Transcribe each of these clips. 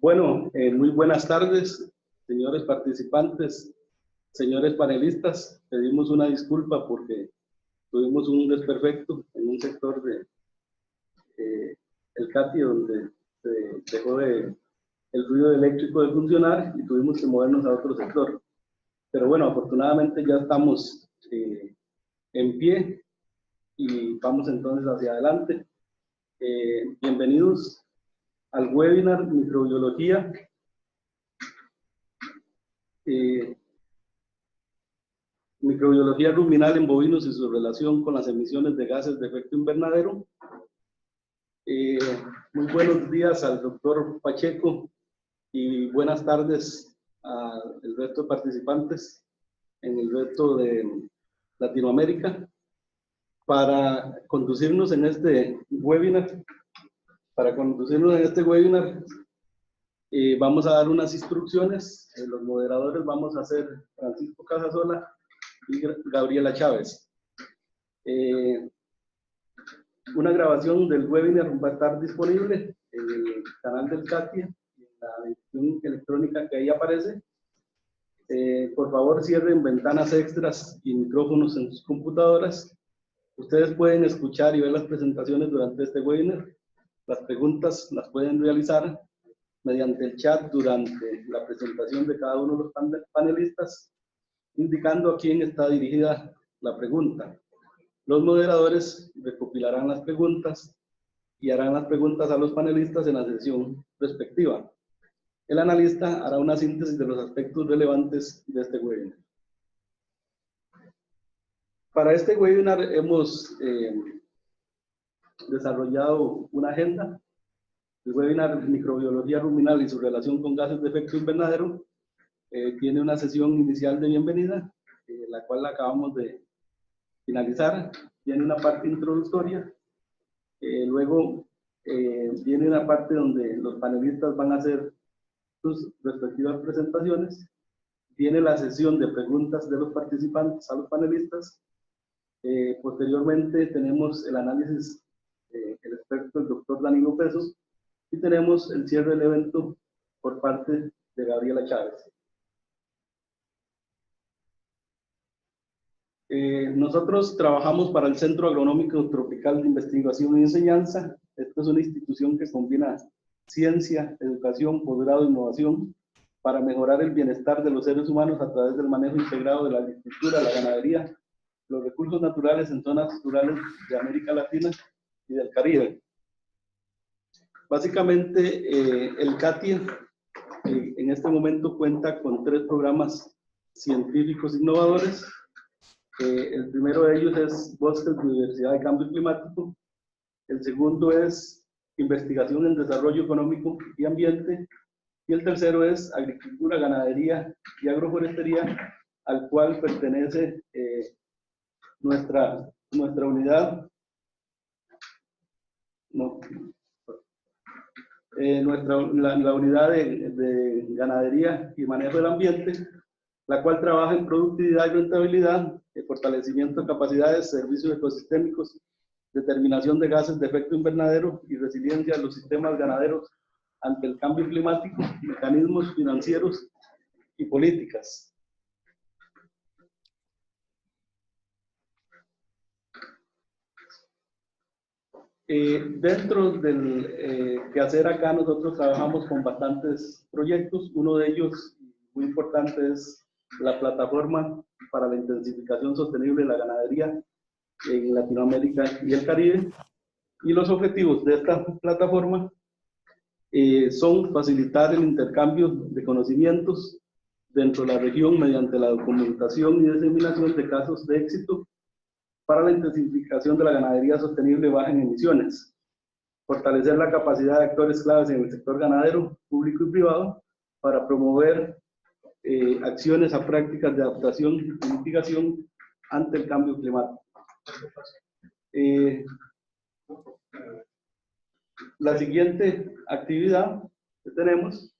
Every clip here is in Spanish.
Bueno, muy buenas tardes, señores participantes, señores panelistas. Pedimos una disculpa porque tuvimos un desperfecto en un sector de el CATI donde se dejó el ruido eléctrico de funcionar y tuvimos que movernos a otro sector. Pero bueno, afortunadamente ya estamos en pie y vamos entonces hacia adelante. Bienvenidos al webinar Microbiología. Microbiología ruminal en bovinos y su relación con las emisiones de gases de efecto invernadero. Muy buenos días al doctor Pacheco y buenas tardes al resto de participantes en el resto de Latinoamérica. Para conducirnos en este webinar, vamos a dar unas instrucciones. Los moderadores vamos a ser Francisco Casasola y Gabriela Chávez. Una grabación del webinar va a estar disponible en el canal del CATI, en la edición electrónica que ahí aparece. Por favor, cierren ventanas extras y micrófonos en sus computadoras. Ustedes pueden escuchar y ver las presentaciones durante este webinar. Las preguntas las pueden realizar mediante el chat durante la presentación de cada uno de los panelistas, indicando a quién está dirigida la pregunta. Los moderadores recopilarán las preguntas y harán las preguntas a los panelistas en la sesión respectiva. El analista hará una síntesis de los aspectos relevantes de este webinar. Para este webinar hemos desarrollado una agenda. El webinar Microbiología ruminal y su relación con gases de efecto invernadero tiene una sesión inicial de bienvenida, la cual acabamos de finalizar. Tiene una parte introductoria, luego viene una parte donde los panelistas van a hacer sus respectivas presentaciones. Viene la sesión de preguntas de los participantes a los panelistas. Posteriormente tenemos el análisis el experto, el doctor Danilo Pesos, y tenemos el cierre del evento por parte de Gabriela Chávez. Nosotros trabajamos para el Centro Agronómico Tropical de Investigación y Enseñanza. Esta es una institución que combina ciencia, educación, posgrado e innovación para mejorar el bienestar de los seres humanos a través del manejo integrado de la agricultura, la ganadería, los recursos naturales en zonas rurales de América Latina y del Caribe. Básicamente, el CATI en este momento cuenta con 3 programas científicos innovadores. El primero de ellos es Bosques, Biodiversidad y Cambio Climático. El segundo es Investigación en Desarrollo Económico y Ambiente. Y el tercero es Agricultura, Ganadería y Agroforestería, al cual pertenece nuestra unidad. La unidad de ganadería y manejo del ambiente, la cual trabaja en productividad y rentabilidad, fortalecimiento de capacidades, servicios ecosistémicos, determinación de gases de efecto invernadero y resiliencia de los sistemas ganaderos ante el cambio climático, mecanismos financieros y políticas. Dentro del quehacer acá nosotros trabajamos con bastantes proyectos. Uno de ellos muy importante es la plataforma para la intensificación sostenible de la ganadería en Latinoamérica y el Caribe. Y los objetivos de esta plataforma son facilitar el intercambio de conocimientos dentro de la región mediante la documentación y diseminación de casos de éxito para la intensificación de la ganadería sostenible baja en emisiones, fortalecer la capacidad de actores claves en el sector ganadero, público y privado, para promover acciones a prácticas de adaptación y mitigación ante el cambio climático. La siguiente actividad que tenemos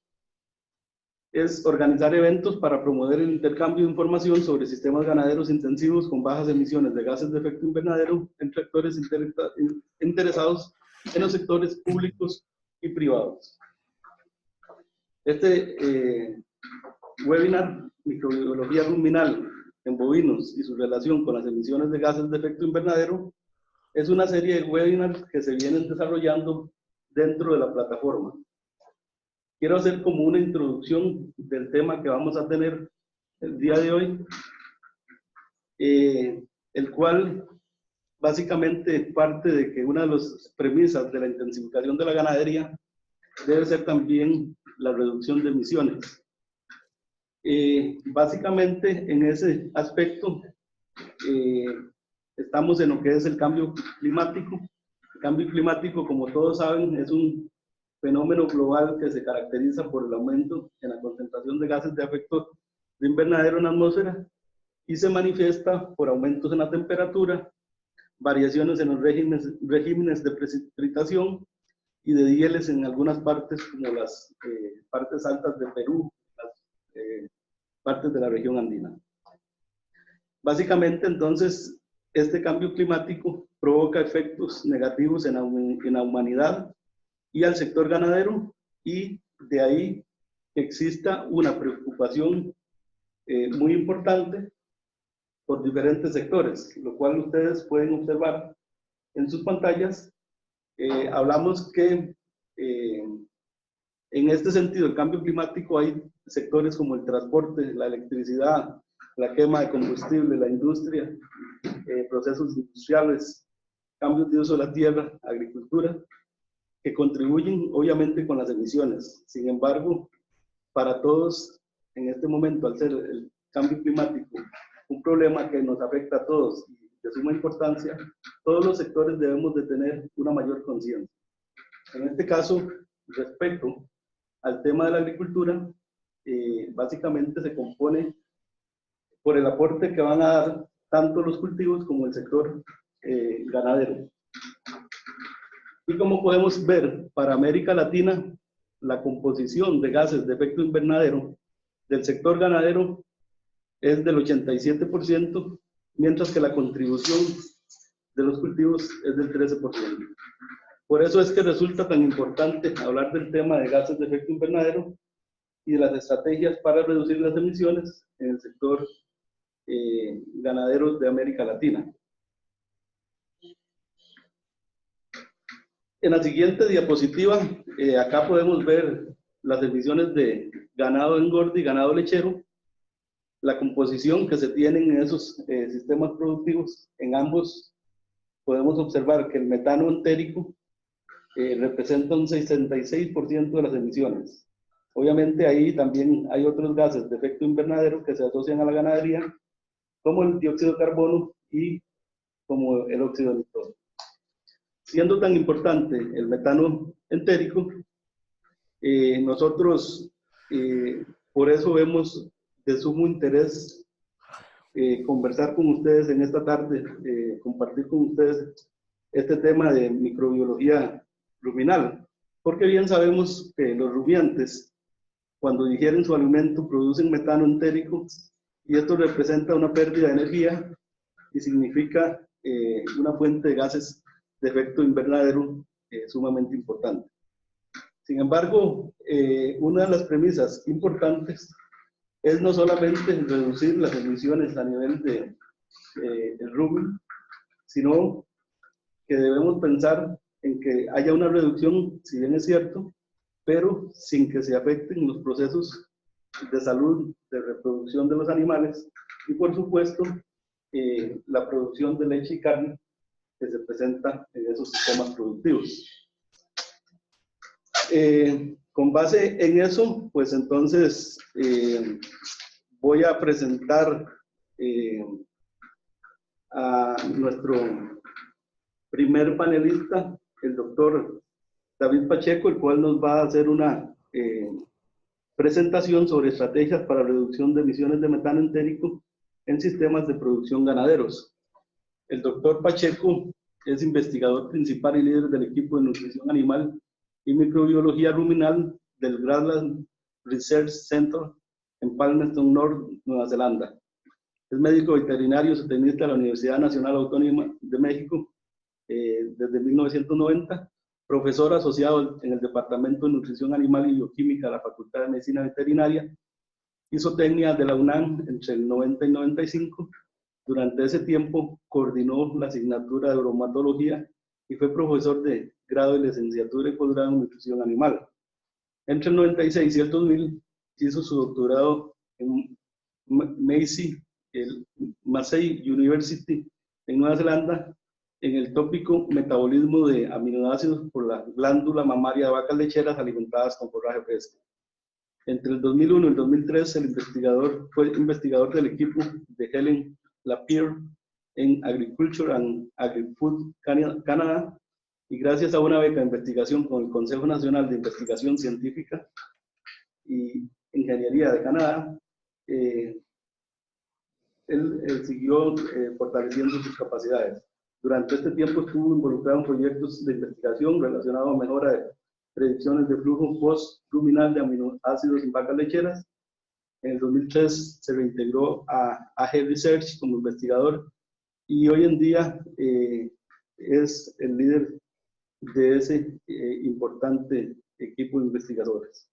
es organizar eventos para promover el intercambio de información sobre sistemas ganaderos intensivos con bajas emisiones de gases de efecto invernadero entre actores interesados en los sectores públicos y privados. Este webinar, Microbiología ruminal en bovinos y su relación con las emisiones de gases de efecto invernadero, es una serie de webinars que se vienen desarrollando dentro de la plataforma. Quiero hacer como una introducción del tema que vamos a tener el día de hoy, el cual básicamente parte de que una de las premisas de la intensificación de la ganadería debe ser también la reducción de emisiones. Básicamente en ese aspecto estamos en lo que es el cambio climático. El cambio climático, como todos saben, es un fenómeno global que se caracteriza por el aumento en la concentración de gases de efecto de invernadero en la atmósfera y se manifiesta por aumentos en la temperatura, variaciones en los regímenes de precipitación y de dieles en algunas partes, como las partes altas de Perú, las partes de la región andina. Básicamente, entonces, este cambio climático provoca efectos negativos en la humanidad y al sector ganadero, y de ahí que exista una preocupación muy importante por diferentes sectores, lo cual ustedes pueden observar en sus pantallas. Hablamos que en este sentido, el cambio climático, hay sectores como el transporte, la electricidad, la quema de combustible, la industria, procesos industriales, cambios de uso de la tierra, agricultura, que contribuyen obviamente con las emisiones. Sin embargo, para todos, en este momento, al ser el cambio climático un problema que nos afecta a todos y de suma importancia, todos los sectores debemos de tener una mayor conciencia. En este caso, respecto al tema de la agricultura, básicamente se compone por el aporte que van a dar tanto los cultivos como el sector ganadero. Y como podemos ver, para América Latina, la composición de gases de efecto invernadero del sector ganadero es del 87%, mientras que la contribución de los cultivos es del 13%. Por eso es que resulta tan importante hablar del tema de gases de efecto invernadero y de las estrategias para reducir las emisiones en el sector ganadero de América Latina. En la siguiente diapositiva, acá podemos ver las emisiones de ganado engorde y ganado lechero, la composición que se tienen en esos sistemas productivos. En ambos podemos observar que el metano entérico representa un 66% de las emisiones. Obviamente ahí también hay otros gases de efecto invernadero que se asocian a la ganadería, como el dióxido de carbono y como el óxido de nitrógeno. Siendo tan importante el metano entérico, nosotros por eso vemos de sumo interés conversar con ustedes en esta tarde, compartir con ustedes este tema de microbiología ruminal, porque bien sabemos que los rumiantes, cuando digieren su alimento, producen metano entérico, y esto representa una pérdida de energía y significa una fuente de gases de efecto invernadero sumamente importante. Sin embargo, una de las premisas importantes es no solamente reducir las emisiones a nivel del rumen, sino que debemos pensar en que haya una reducción, si bien es cierto, pero sin que se afecten los procesos de salud, de reproducción de los animales y, por supuesto, la producción de leche y carne que se presenta en esos sistemas productivos. Con base en eso, pues entonces voy a presentar a nuestro primer panelista, el doctor David Pacheco, el cual nos va a hacer una presentación sobre estrategias para reducción de emisiones de metano entérico en sistemas de producción ganaderos. El doctor Pacheco es investigador principal y líder del equipo de nutrición animal y microbiología ruminal del Grassland Research Center en Palmerston North, Nueva Zelanda. Es médico veterinario zootecnista de la Universidad Nacional Autónoma de México desde 1990 profesor asociado en el Departamento de Nutrición Animal y Bioquímica de la Facultad de Medicina Veterinaria. Hizo técnica de la UNAM entre el 90 y 95. Durante ese tiempo coordinó la asignatura de bromatología y fue profesor de grado de licenciatura y posgrado en nutrición animal. Entre el 96 y el 2000 hizo su doctorado en Massey University en Nueva Zelanda en el tópico metabolismo de aminoácidos por la glándula mamaria de vacas lecheras alimentadas con forraje fresco. Entre el 2001 y el 2003 fue investigador del equipo de Helen Lapierre en Agriculture and Agri-Food Canada, y gracias a una beca de investigación con el Consejo Nacional de Investigación Científica y Ingeniería de Canadá, él siguió fortaleciendo sus capacidades. Durante este tiempo estuvo involucrado en proyectos de investigación relacionados a mejora de predicciones de flujo post-ruminal de aminoácidos en vacas lecheras. En el 2003 se reintegró a AG Research como investigador y hoy en día es el líder de ese importante equipo de investigadores.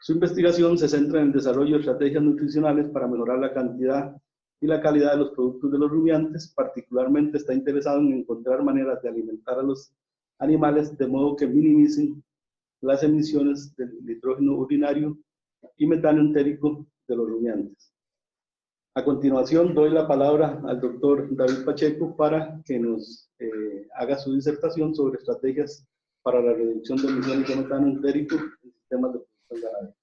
Su investigación se centra en el desarrollo de estrategias nutricionales para mejorar la cantidad y la calidad de los productos de los rumiantes. Particularmente está interesado en encontrar maneras de alimentar a los animales de modo que minimicen las emisiones de nitrógeno urinario y metano entérico de los rumiantes. A continuación doy la palabra al doctor David Pacheco para que nos haga su disertación sobre estrategias para la reducción de emisiones de metano entérico en sistemas de producción ganadera.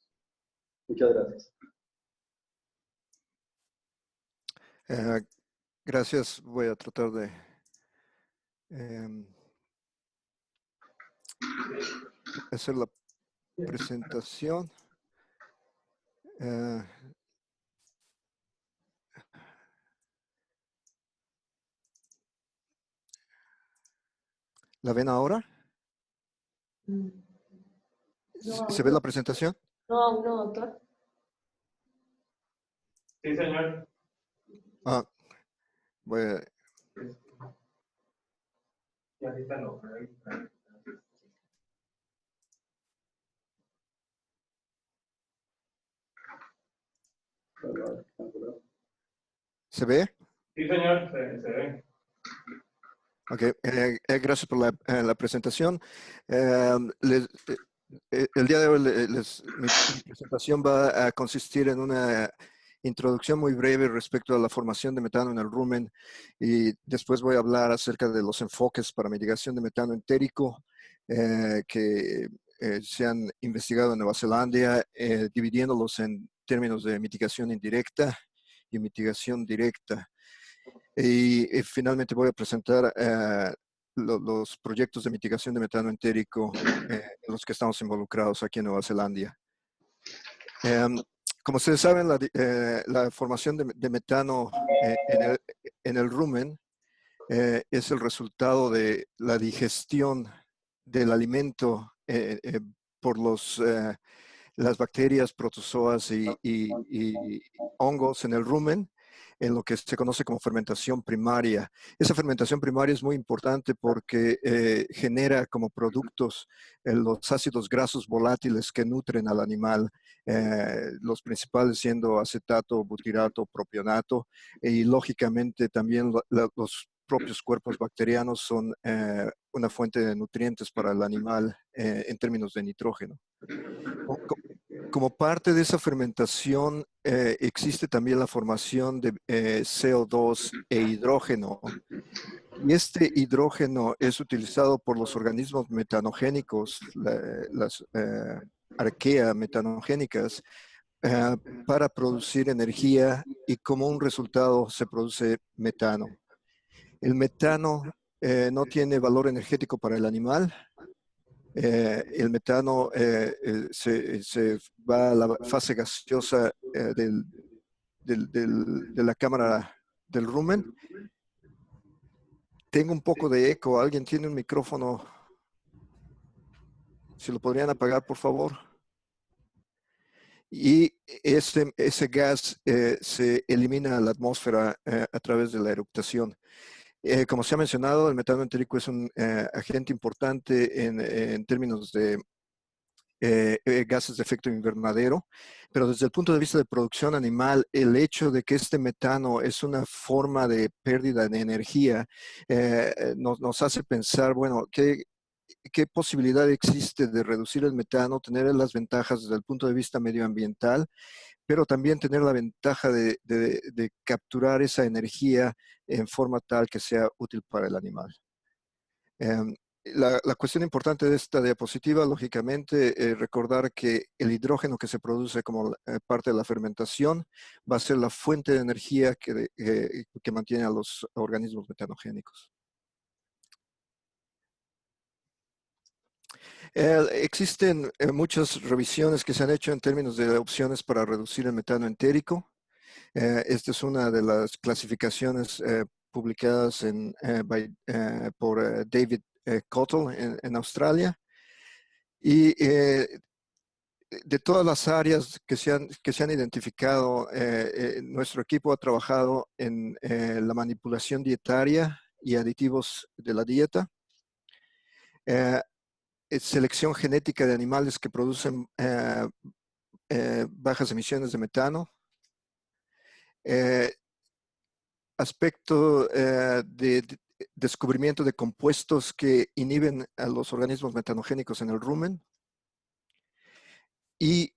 Muchas gracias. Gracias. Voy a tratar de hacer la presentación. ¿La ven ahora? No, ¿Se ve la presentación? No, doctor. Sí, señor. Voy a... Y ahorita no. ¿Se ve? Sí, señor, se ve. Ok, gracias por la presentación. El día de hoy mi presentación va a consistir en una introducción muy breve respecto a la formación de metano en el rumen, y después voy a hablar acerca de los enfoques para mitigación de metano entérico que se han investigado en Nueva Zelanda, dividiéndolos en términos de mitigación indirecta y mitigación directa. Y finalmente voy a presentar los proyectos de mitigación de metano entérico en los que estamos involucrados aquí en Nueva Zelanda. Como ustedes saben, la formación de metano en el rumen es el resultado de la digestión del alimento por las bacterias, protozoas y hongos en el rumen, en lo que se conoce como fermentación primaria. Esa fermentación primaria es muy importante porque genera como productos los ácidos grasos volátiles que nutren al animal, los principales siendo acetato, butirato, propionato, y lógicamente también los propios cuerpos bacterianos son una fuente de nutrientes para el animal en términos de nitrógeno. Como parte de esa fermentación existe también la formación de CO2 e hidrógeno. Y este hidrógeno es utilizado por los organismos metanogénicos, las arqueas metanogénicas, para producir energía, y como un resultado se produce metano. El metano no tiene valor energético para el animal. El metano se va a la fase gaseosa de la cámara del rumen. Tengo un poco de eco. ¿Alguien tiene un micrófono? Si lo podrían apagar, por favor. Y ese gas se elimina a la atmósfera a través de la eructación. Como se ha mencionado, el metano entérico es un agente importante en términos de gases de efecto invernadero, pero desde el punto de vista de producción animal, el hecho de que este metano es una forma de pérdida de energía nos hace pensar, bueno, ¿qué posibilidad existe de reducir el metano, tener las ventajas desde el punto de vista medioambiental, pero también tener la ventaja de capturar esa energía en forma tal que sea útil para el animal? Em, la cuestión importante de esta diapositiva, lógicamente, recordar que el hidrógeno que se produce como parte de la fermentación va a ser la fuente de energía que mantiene a los organismos metanogénicos. Existen muchas revisiones que se han hecho en términos de opciones para reducir el metano entérico. Esta es una de las clasificaciones publicadas por David Cottle en Australia. Y de todas las áreas que se han identificado, nuestro equipo ha trabajado en la manipulación dietaria y aditivos de la dieta, selección genética de animales que producen bajas emisiones de metano, aspecto de descubrimiento de compuestos que inhiben a los organismos metanogénicos en el rumen, y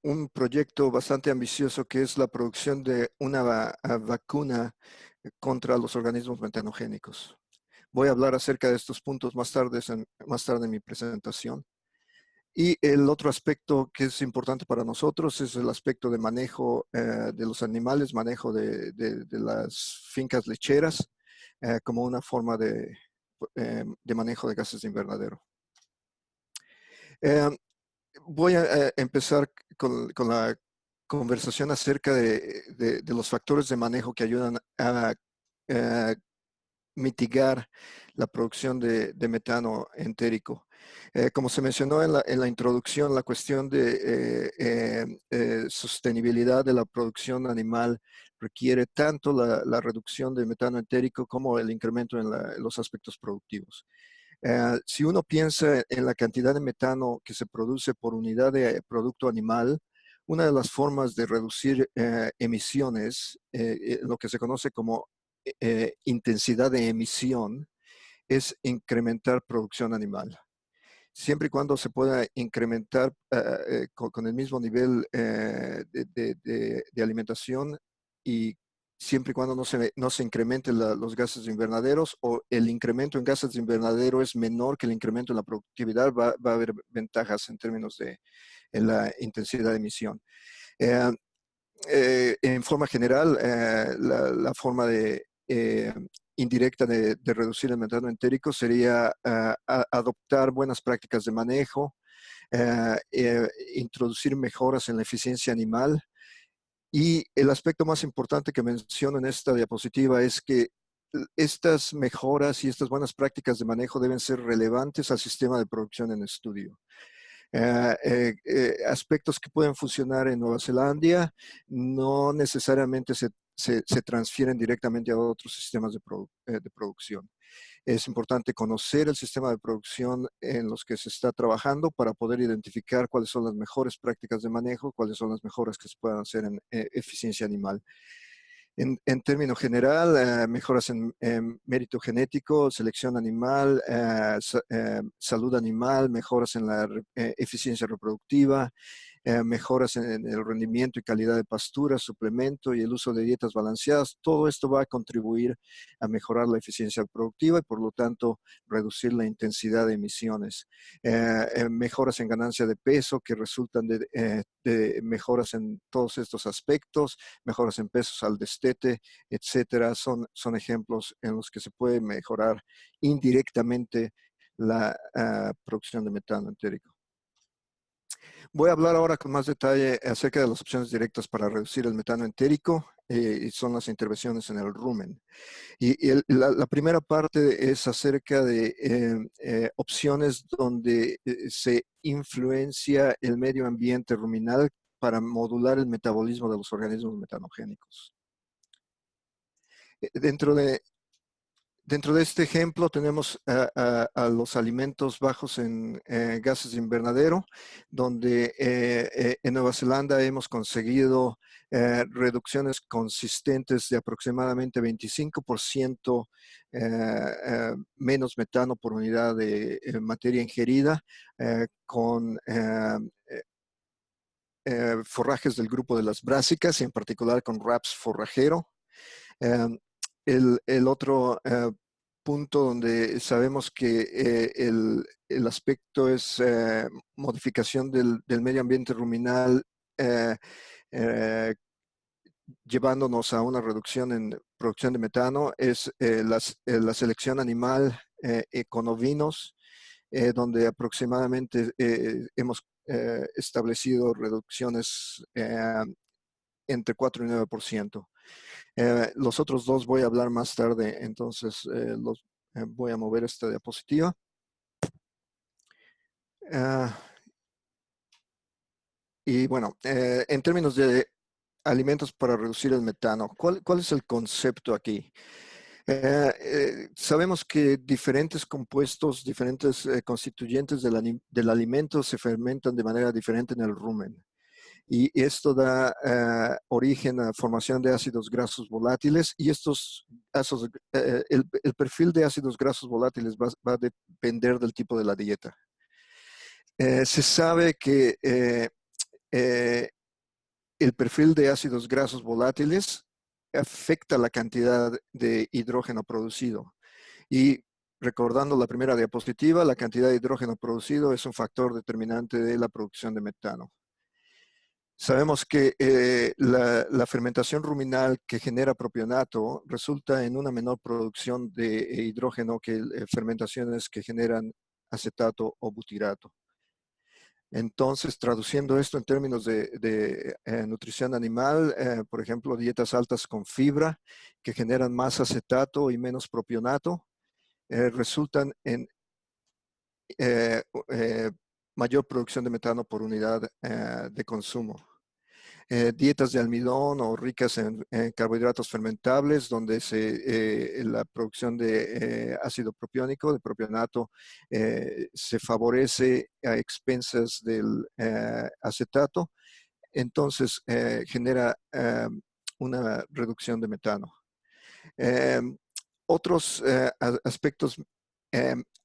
un proyecto bastante ambicioso que es la producción de una vacuna contra los organismos metanogénicos. Voy a hablar acerca de estos puntos más tarde en mi presentación. Y el otro aspecto que es importante para nosotros es el aspecto de manejo de los animales, manejo de las fincas lecheras, como una forma de manejo de gases de invernadero. Voy a empezar con la conversación acerca de los factores de manejo que ayudan a mitigar la producción de metano entérico. Como se mencionó en la introducción, la cuestión de sostenibilidad de la producción animal requiere tanto la reducción de metano entérico como el incremento en los aspectos productivos. Si uno piensa en la cantidad de metano que se produce por unidad de producto animal, una de las formas de reducir emisiones, lo que se conoce como intensidad de emisión, es incrementar producción animal. Siempre y cuando se pueda incrementar con el mismo nivel de alimentación, y siempre y cuando no se incrementen los gases de invernaderos, o el incremento en gases de invernadero es menor que el incremento en la productividad, va a haber ventajas en términos de la intensidad de emisión. En forma general, la forma indirecta de reducir el metano entérico sería adoptar buenas prácticas de manejo, introducir mejoras en la eficiencia animal. Y el aspecto más importante que menciono en esta diapositiva es que estas mejoras y estas buenas prácticas de manejo deben ser relevantes al sistema de producción en estudio. Aspectos que pueden funcionar en Nueva Zelanda no necesariamente se transfieren directamente a otros sistemas de producción. Es importante conocer el sistema de producción en los que se está trabajando para poder identificar cuáles son las mejores prácticas de manejo, cuáles son las mejoras que se puedan hacer en eficiencia animal. En términos general, mejoras en mérito genético, selección animal, salud animal, mejoras en la eficiencia reproductiva, mejoras en el rendimiento y calidad de pastura, suplemento y el uso de dietas balanceadas. Todo esto va a contribuir a mejorar la eficiencia productiva y, por lo tanto, reducir la intensidad de emisiones. Mejoras en ganancia de peso que resultan de mejoras en todos estos aspectos, mejoras en pesos al destete, etcétera, son ejemplos en los que se puede mejorar indirectamente la producción de metano entérico. Voy a hablar ahora con más detalle acerca de las opciones directas para reducir el metano entérico, y son las intervenciones en el rumen. Y la primera parte es acerca de opciones donde se influencia el medio ambiente ruminal para modular el metabolismo de los organismos metanogénicos. Dentro de Dentro de este ejemplo tenemos a los alimentos bajos en gases de invernadero, donde en Nueva Zelanda hemos conseguido reducciones consistentes de aproximadamente 25% menos metano por unidad de materia ingerida, con forrajes del grupo de las brásicas y en particular con RAPS forrajero. El otro punto donde sabemos que el aspecto es modificación del medio ambiente ruminal, llevándonos a una reducción en producción de metano, es la selección animal con ovinos, donde aproximadamente hemos establecido reducciones entre 4 y 9%. Los otros dos voy a hablar más tarde, entonces voy a mover esta diapositiva. Y bueno, en términos de alimentos para reducir el metano, ¿cuál es el concepto aquí? Sabemos que diferentes compuestos, diferentes constituyentes del alimento se fermentan de manera diferente en el rumen. Y esto da origen a formación de ácidos grasos volátiles, y estos ácidos, el perfil de ácidos grasos volátiles va a depender del tipo de la dieta. Se sabe que el perfil de ácidos grasos volátiles afecta la cantidad de hidrógeno producido. Y recordando la primera diapositiva, la cantidad de hidrógeno producido es un factor determinante de la producción de metano. Sabemos que la fermentación ruminal que genera propionato resulta en una menor producción de hidrógeno que fermentaciones que generan acetato o butirato. Entonces, traduciendo esto en términos de nutrición animal, por ejemplo, dietas altas con fibra que generan más acetato y menos propionato, resultan en mayor producción de metano por unidad de consumo. Dietas de almidón o ricas en carbohidratos fermentables, donde la producción de ácido propiónico, de propionato, se favorece a expensas del acetato, entonces genera una reducción de metano. Otros aspectos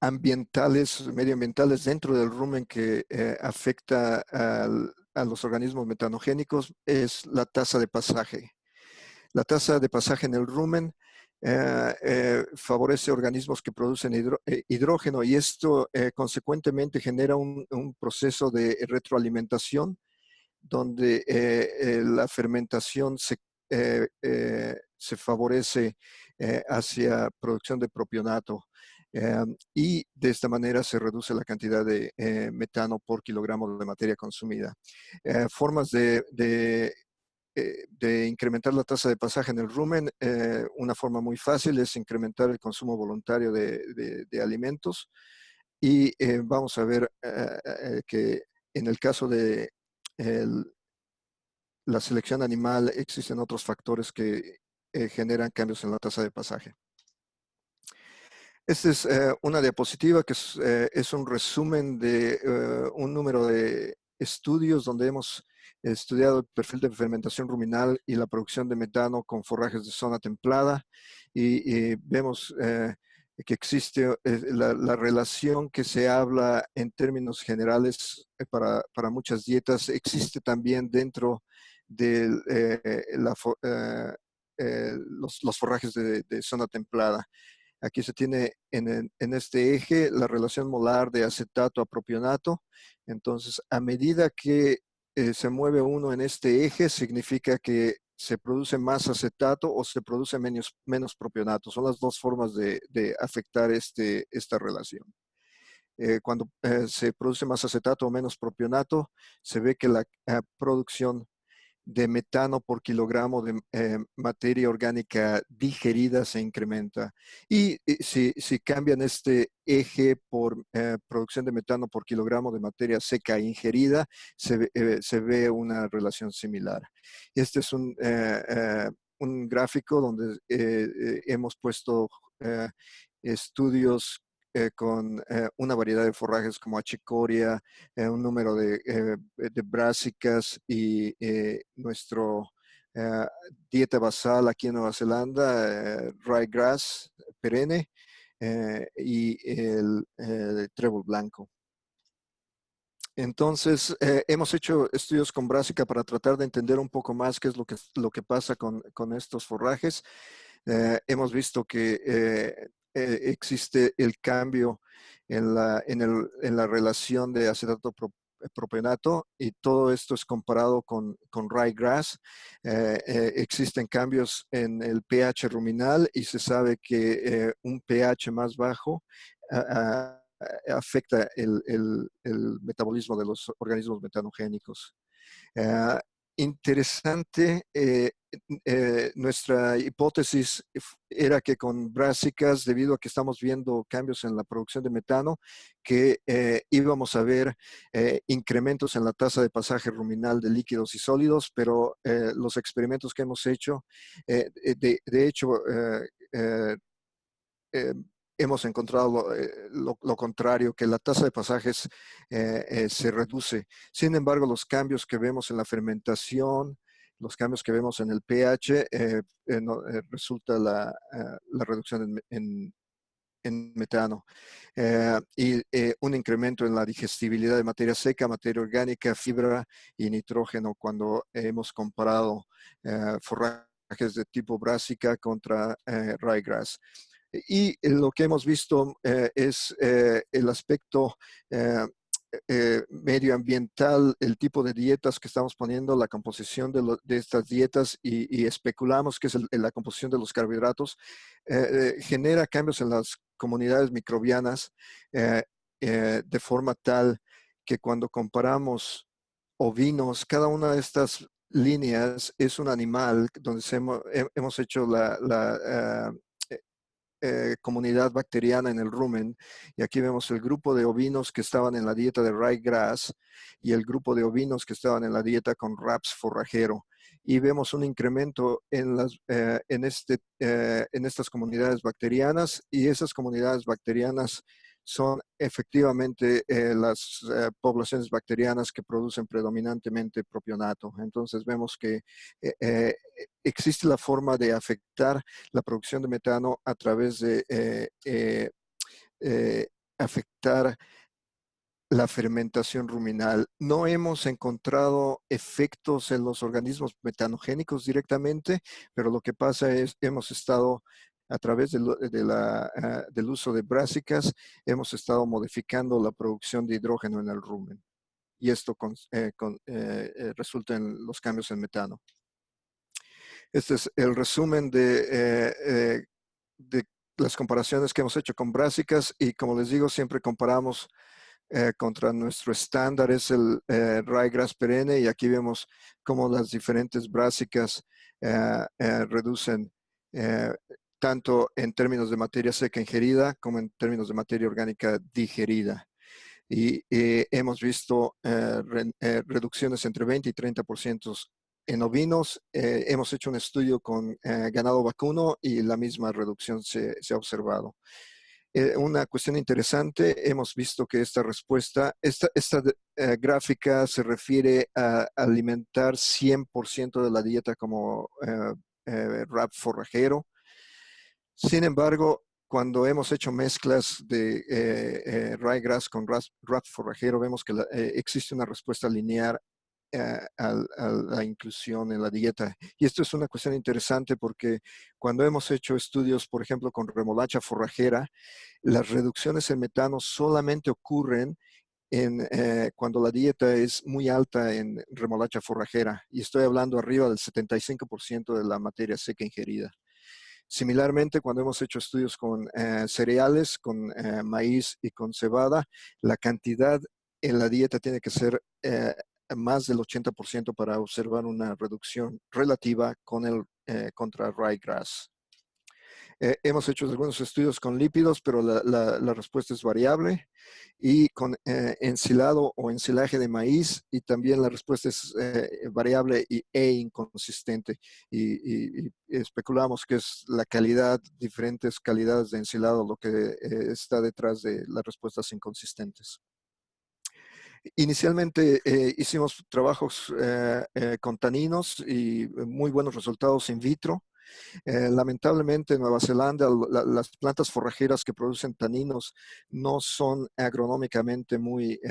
ambientales, medioambientales dentro del rumen que afecta a los organismos metanogénicos es la tasa de pasaje. La tasa de pasaje en el rumen favorece organismos que producen hidrógeno, y esto consecuentemente genera un proceso de retroalimentación donde la fermentación se favorece hacia producción de propionato. Y de esta manera se reduce la cantidad de metano por kilogramo de materia consumida. Formas de incrementar la tasa de pasaje en el rumen, una forma muy fácil es incrementar el consumo voluntario de alimentos, y vamos a ver que en el caso de la selección animal existen otros factores que generan cambios en la tasa de pasaje. Esta es una diapositiva que es un resumen de un número de estudios donde hemos estudiado el perfil de fermentación ruminal y la producción de metano con forrajes de zona templada, y vemos que existe la relación que se habla en términos generales para muchas dietas, existe también dentro de los forrajes de zona templada. Aquí se tiene en este eje la relación molar de acetato a propionato. Entonces, a medida que se mueve uno en este eje, significa que se produce más acetato o se produce menos propionato. Son las dos formas de afectar esta relación. Cuando se produce más acetato o menos propionato, se ve que la producción de metano por kilogramo de materia orgánica digerida se incrementa. Y si cambian este eje por producción de metano por kilogramo de materia seca ingerida, se ve una relación similar. Este es un gráfico donde hemos puesto estudios con una variedad de forrajes como achicoria, un número de brásicas y nuestro dieta basal aquí en Nueva Zelanda, ryegrass perenne y el trébol blanco. Entonces, hemos hecho estudios con Brassica para tratar de entender un poco más qué es lo que pasa con estos forrajes. Hemos visto que existe el cambio en la relación de acetato propionato y todo esto es comparado con ryegrass. Existen cambios en el pH ruminal y se sabe que un pH más bajo afecta el metabolismo de los organismos metanogénicos. Uh, Interesante, nuestra hipótesis era que con brásicas, debido a que estamos viendo cambios en la producción de metano, que íbamos a ver incrementos en la tasa de pasaje ruminal de líquidos y sólidos, pero los experimentos que hemos hecho, de hecho, eh, hemos encontrado lo contrario, que la tasa de pasajes se reduce. Sin embargo, los cambios que vemos en la fermentación, los cambios que vemos en el pH, resulta la reducción en metano y un incremento en la digestibilidad de materia seca, materia orgánica, fibra y nitrógeno cuando hemos comparado forrajes de tipo brásica contra ryegrass. Y lo que hemos visto es el aspecto medioambiental, el tipo de dietas que estamos poniendo, la composición de estas dietas y especulamos que es la composición de los carbohidratos, genera cambios en las comunidades microbianas de forma tal que cuando comparamos ovinos, cada una de estas líneas es un animal donde hemos hecho comunidad bacteriana en el rumen, y aquí vemos el grupo de ovinos que estaban en la dieta de ryegrass y el grupo de ovinos que estaban en la dieta con raps forrajero, y vemos un incremento en estas comunidades bacterianas, y esas comunidades bacterianas son efectivamente las poblaciones bacterianas que producen predominantemente propionato. Entonces vemos que existe la forma de afectar la producción de metano a través de afectar la fermentación ruminal. No hemos encontrado efectos en los organismos metanogénicos directamente, pero lo que pasa es que hemos estado a través del uso de brásicas, hemos estado modificando la producción de hidrógeno en el rumen. Y esto resulta en los cambios en metano. Este es el resumen de las comparaciones que hemos hecho con brásicas, y como les digo, siempre comparamos contra nuestro estándar, es el ryegrass perenne, y aquí vemos cómo las diferentes brásicas reducen tanto en términos de materia seca ingerida como en términos de materia orgánica digerida. Y hemos visto reducciones entre 20 y 30% en ovinos. Hemos hecho un estudio con ganado vacuno y la misma reducción se ha observado. Una cuestión interesante, hemos visto que esta respuesta, esta gráfica se refiere a alimentar 100% de la dieta como RAP forrajero. Sin embargo, cuando hemos hecho mezclas de ryegrass con RAP forrajero, vemos que existe una respuesta lineal a la inclusión en la dieta. Y esto es una cuestión interesante porque cuando hemos hecho estudios, por ejemplo, con remolacha forrajera, las reducciones en metano solamente ocurren cuando la dieta es muy alta en remolacha forrajera, y estoy hablando arriba del 75% de la materia seca ingerida. Similarmente, cuando hemos hecho estudios con cereales, con maíz y con cebada, la cantidad en la dieta tiene que ser más del 80% para observar una reducción relativa contra ryegrass. Hemos hecho algunos estudios con lípidos, pero la respuesta es variable. Y con ensilado o ensilaje de maíz, y también la respuesta es variable e inconsistente. Y especulamos que es la calidad, diferentes calidades de ensilado, lo que está detrás de las respuestas inconsistentes. Inicialmente hicimos trabajos con taninos y muy buenos resultados in vitro. Lamentablemente en Nueva Zelanda las plantas forrajeras que producen taninos no son agronómicamente muy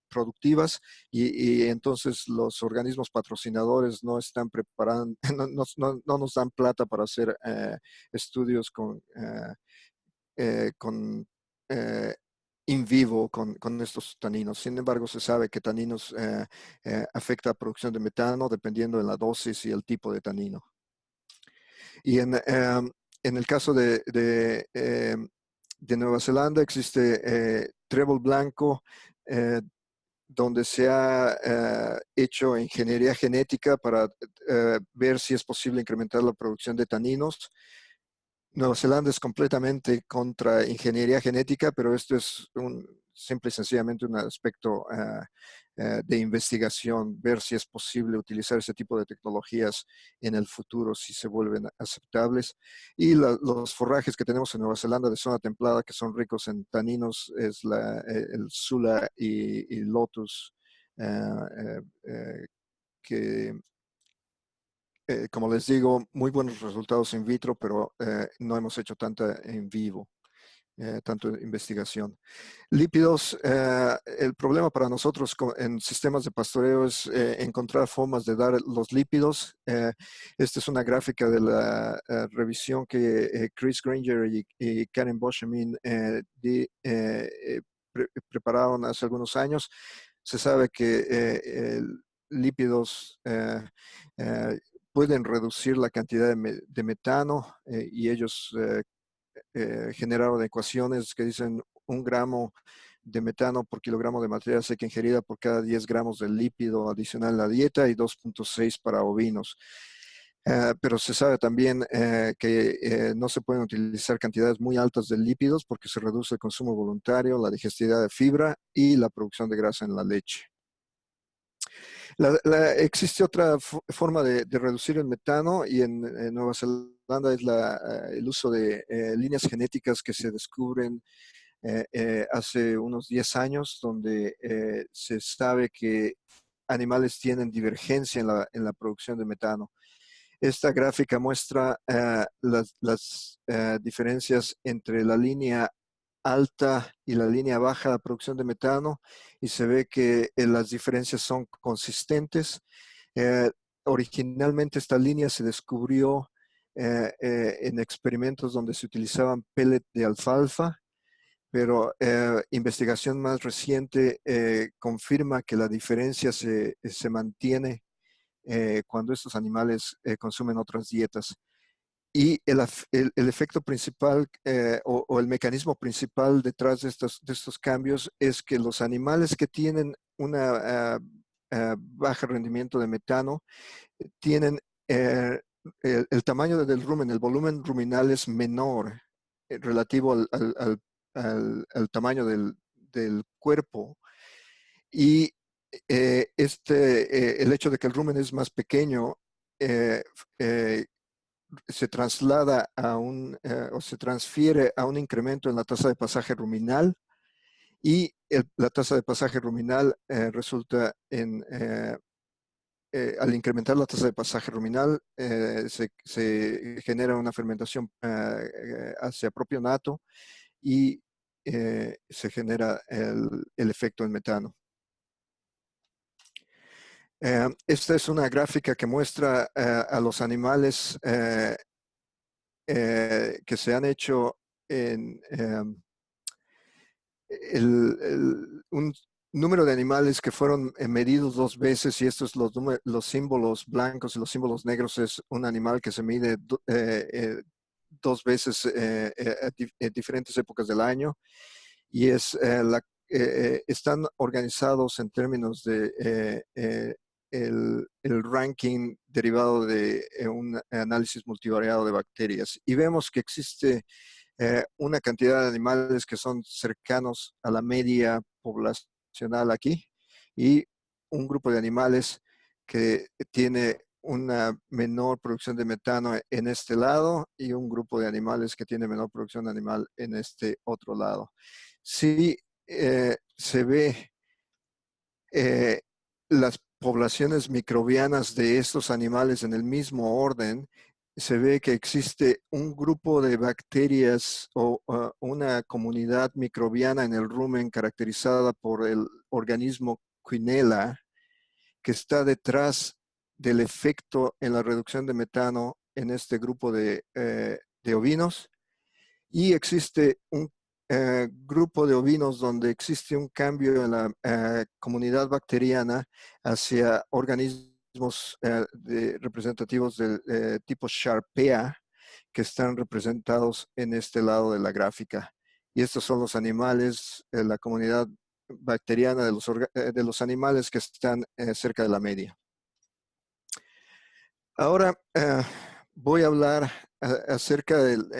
productivas, y entonces los organismos patrocinadores no están preparando, no nos dan plata para hacer estudios con in vivo con estos taninos. Sin embargo, se sabe que taninos afecta a producción de metano dependiendo de la dosis y el tipo de tanino. Y en el caso de Nueva Zelanda existe trébol blanco, donde se ha hecho ingeniería genética para ver si es posible incrementar la producción de taninos. Nueva Zelanda es completamente contra ingeniería genética, pero esto es simple y sencillamente un aspecto de investigación, ver si es posible utilizar ese tipo de tecnologías en el futuro, si se vuelven aceptables. Y los forrajes que tenemos en Nueva Zelanda de zona templada, que son ricos en taninos, es el Sula y Lotus, que como les digo, muy buenos resultados in vitro, pero no hemos hecho tanta en vivo, tanto investigación. Lípidos, el problema para nosotros en sistemas de pastoreo es encontrar formas de dar los lípidos. Esta es una gráfica de la revisión que Chris Granger y Karen Boschemin prepararon hace algunos años. Se sabe que lípidos pueden reducir la cantidad de metano, y ellos generaron ecuaciones que dicen 1 gramo de metano por kilogramo de materia seca ingerida por cada 10 gramos de lípido adicional a la dieta, y 2.6 para ovinos. Pero se sabe también que no se pueden utilizar cantidades muy altas de lípidos porque se reduce el consumo voluntario, la digestibilidad de fibra y la producción de grasa en la leche. Existe otra forma de reducir el metano, y en Nueva Zelanda es el uso de líneas genéticas que se descubren hace unos 10 años, donde se sabe que animales tienen divergencia en la producción de metano. Esta gráfica muestra las diferencias entre la línea alta y la línea baja de producción de metano, y se ve que las diferencias son consistentes. Originalmente esta línea se descubrió en experimentos donde se utilizaban pellet de alfalfa, pero investigación más reciente confirma que la diferencia se mantiene cuando estos animales consumen otras dietas. Y el efecto principal o el mecanismo principal detrás de estos cambios es que los animales que tienen una bajo rendimiento de metano tienen el tamaño del rumen, el volumen ruminal es menor relativo al tamaño del cuerpo. Y el hecho de que el rumen es más pequeño se traslada o se transfiere a un incremento en la tasa de pasaje ruminal, y la tasa de pasaje ruminal resulta al incrementar la tasa de pasaje ruminal, se genera una fermentación hacia propionato, y se genera el efecto en metano. Esta es una gráfica que muestra a los animales que se han hecho en un número de animales que fueron medidos 2 veces, y estos los símbolos blancos y los símbolos negros es un animal que se mide 2 veces en diferentes épocas del año, y están organizados en términos de el ranking derivado de un análisis multivariado de bacterias. Y vemos que existe una cantidad de animales que son cercanos a la media poblacional aquí y un grupo de animales que tiene una menor producción de metano en este lado y un grupo de animales que tiene menor producción animal en este otro lado. Si se ve las poblaciones microbianas de estos animales en el mismo orden, se ve que existe un grupo de bacterias o una comunidad microbiana en el rumen caracterizada por el organismo Quinella, que está detrás del efecto en la reducción de metano en este grupo de ovinos. Y existe un grupo de ovinos donde existe un cambio en la comunidad bacteriana hacia organismos representativos del tipo Sharpea, que están representados en este lado de la gráfica. Y estos son los animales, la comunidad bacteriana de los animales que están cerca de la media. Ahora voy a hablar acerca del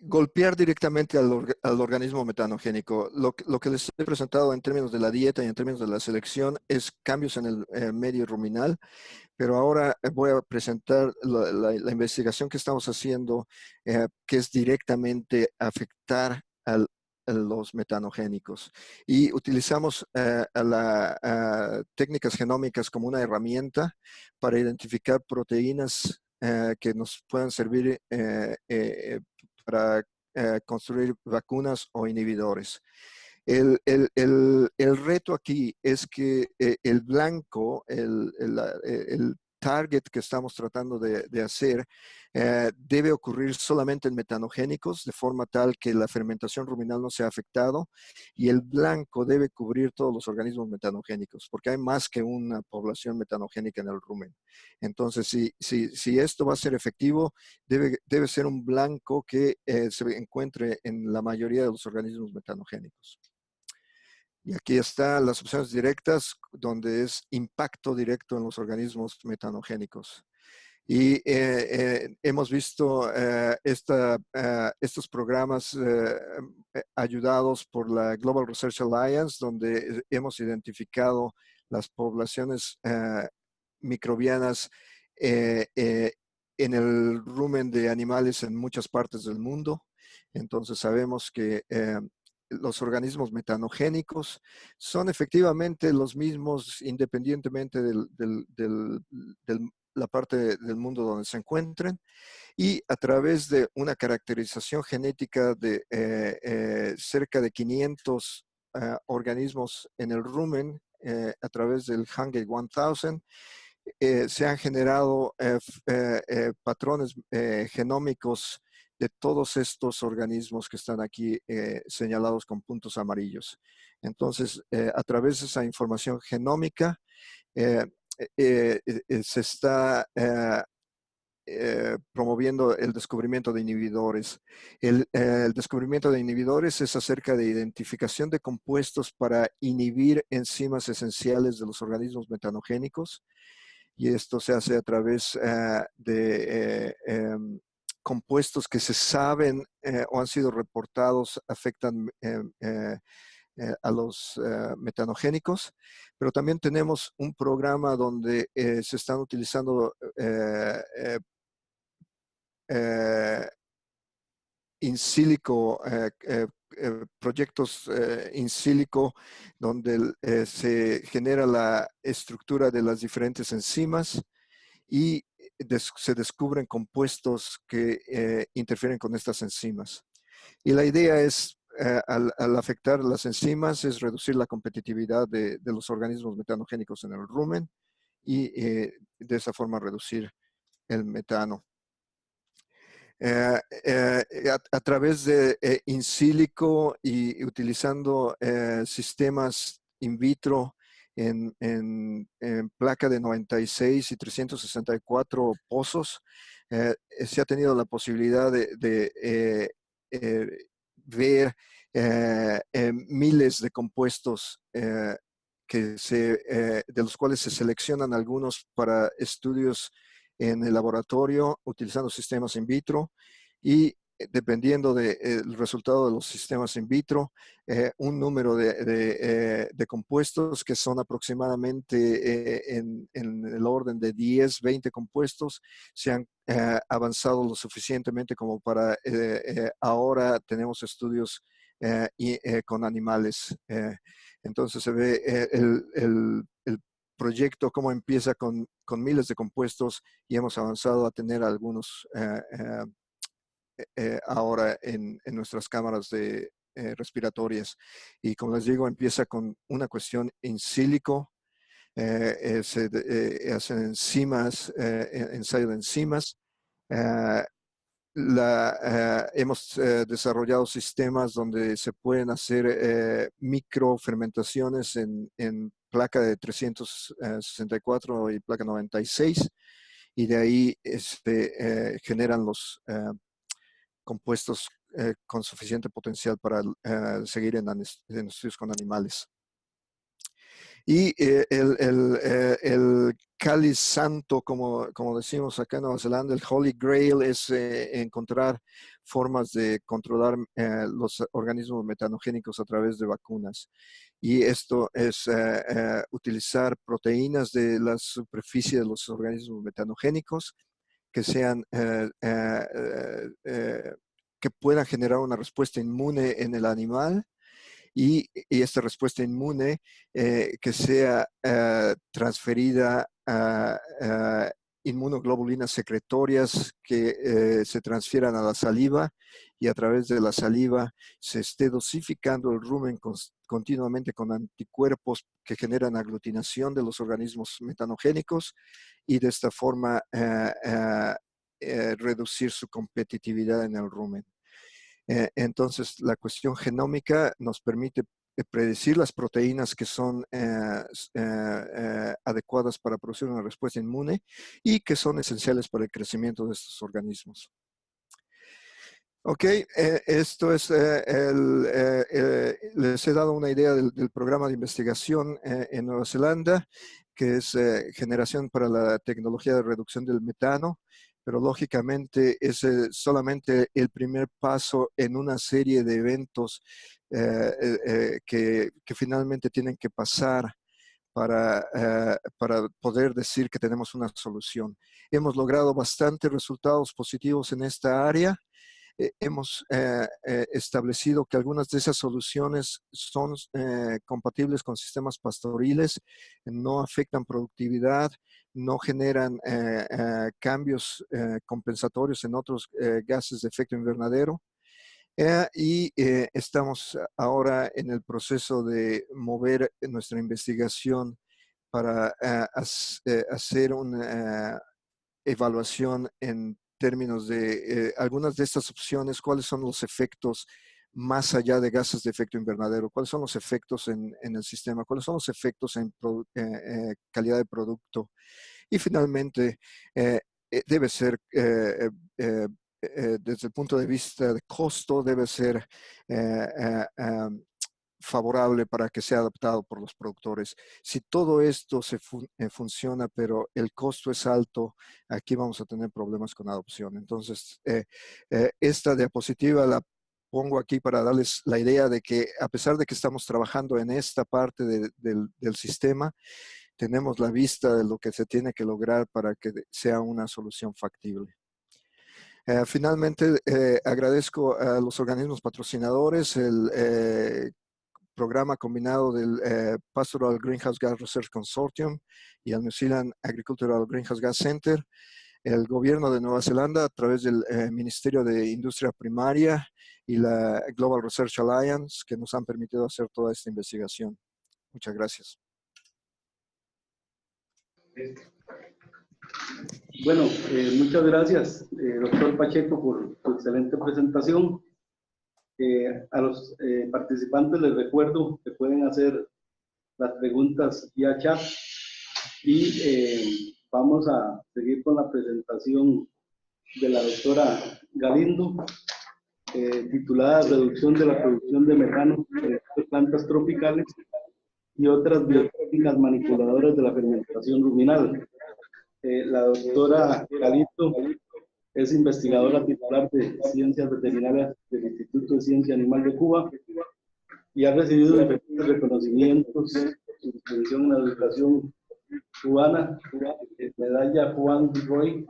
golpear directamente al organismo metanogénico. Lo que les he presentado en términos de la dieta y en términos de la selección es cambios en el medio ruminal, pero ahora voy a presentar la investigación que estamos haciendo, que es directamente afectar a los metanogénicos. Y utilizamos técnicas genómicas como una herramienta para identificar proteínas que nos puedan servir para construir vacunas o inhibidores. El reto aquí es que el blanco, el target que estamos tratando de hacer, debe ocurrir solamente en metanogénicos, de forma tal que la fermentación ruminal no sea afectado, y el blanco debe cubrir todos los organismos metanogénicos, porque hay más que una población metanogénica en el rumen. Entonces, si esto va a ser efectivo, debe ser un blanco que se encuentre en la mayoría de los organismos metanogénicos. Y aquí están las opciones directas, donde es impacto directo en los organismos metanogénicos. Y hemos visto estos programas ayudados por la Global Research Alliance, donde hemos identificado las poblaciones microbianas en el rumen de animales en muchas partes del mundo. Entonces sabemos que los organismos metanogénicos son efectivamente los mismos independientemente de la parte del mundo donde se encuentren, y a través de una caracterización genética de cerca de 500 organismos en el rumen, a través del Hungate 1000, se han generado patrones genómicos de todos estos organismos que están aquí señalados con puntos amarillos. Entonces, a través de esa información genómica, se está promoviendo el descubrimiento de inhibidores. El descubrimiento de inhibidores es acerca de identificación de compuestos para inhibir enzimas esenciales de los organismos metanogénicos, y esto se hace a través de compuestos que se saben o han sido reportados afectan a los metanogénicos, pero también tenemos un programa donde se están utilizando in silico, proyectos in silico, donde se genera la estructura de las diferentes enzimas y se descubren compuestos que interfieren con estas enzimas. Y la idea es, al afectar las enzimas, es reducir la competitividad de los organismos metanogénicos en el rumen y de esa forma reducir el metano. A través de in silico y utilizando sistemas in vitro en placa de 96 y 364 pozos, se ha tenido la posibilidad de ver miles de compuestos de los cuales se seleccionan algunos para estudios en el laboratorio utilizando sistemas in vitro y dependiendo del resultado de los sistemas in vitro, un número de compuestos que son aproximadamente en el orden de 10, 20 compuestos, se han avanzado lo suficientemente como para ahora tenemos estudios con animales. Entonces se ve el proyecto cómo empieza con miles de compuestos y hemos avanzado a tener algunos ahora en nuestras cámaras respiratorias. Y como les digo, empieza con una cuestión in silico, se hacen enzimas, ensayo de enzimas. Hemos desarrollado sistemas donde se pueden hacer microfermentaciones en placa de 364 y placa 96, y de ahí generan los compuestos con suficiente potencial para seguir en estudios con animales. Y el cáliz santo, como decimos acá en Nueva Zelanda, el Holy Grail es encontrar formas de controlar los organismos metanogénicos a través de vacunas. Y esto es utilizar proteínas de la superficie de los organismos metanogénicos que sean que puedan generar una respuesta inmune en el animal, y esta respuesta inmune que sea transferida a inmunoglobulinas secretorias que se transfieran a la saliva, y a través de la saliva se esté dosificando el rumen continuamente con anticuerpos que generan aglutinación de los organismos metanogénicos, y de esta forma reducir su competitividad en el rumen. Entonces, la cuestión genómica nos permite predecir las proteínas que son adecuadas para producir una respuesta inmune y que son esenciales para el crecimiento de estos organismos. Ok, esto es, les he dado una idea del programa de investigación en Nueva Zelanda, que es Generación para la Tecnología de Reducción del Metano, pero lógicamente es solamente el primer paso en una serie de eventos que finalmente tienen que pasar para poder decir que tenemos una solución. Hemos logrado bastantes resultados positivos en esta área. Hemos establecido que algunas de esas soluciones son compatibles con sistemas pastoriles, no afectan productividad, no generan cambios compensatorios en otros gases de efecto invernadero. Y estamos ahora en el proceso de mover nuestra investigación para hacer una evaluación en términos de algunas de estas opciones, cuáles son los efectos más allá de gases de efecto invernadero, cuáles son los efectos en el sistema, cuáles son los efectos en calidad de producto. Y finalmente, debe ser, desde el punto de vista de costo, debe ser favorable para que sea adoptado por los productores. Si todo esto funciona, pero el costo es alto, aquí vamos a tener problemas con adopción. Entonces, esta diapositiva la pongo aquí para darles la idea de que a pesar de que estamos trabajando en esta parte del sistema, tenemos la vista de lo que se tiene que lograr para que sea una solución factible. Finalmente, agradezco a los organismos patrocinadores, el programa combinado del Pastoral Greenhouse Gas Research Consortium y el New Zealand Agricultural Greenhouse Gas Center, el gobierno de Nueva Zelanda a través del Ministerio de Industria Primaria y la Global Research Alliance, que nos han permitido hacer toda esta investigación. Muchas gracias. Bueno, muchas gracias, doctor Pacheco, por su excelente presentación. A los participantes les recuerdo que pueden hacer las preguntas vía chat, y vamos a seguir con la presentación de la doctora Galindo. titulada Reducción de la producción de metano de plantas tropicales y otras biotécnicas manipuladoras de la fermentación ruminal. La doctora Galito es investigadora titular de Ciencias Veterinarias del Instituto de Ciencia Animal de Cuba y ha recibido diferentes reconocimientos, su distinción en la educación cubana, medalla Juan Roy,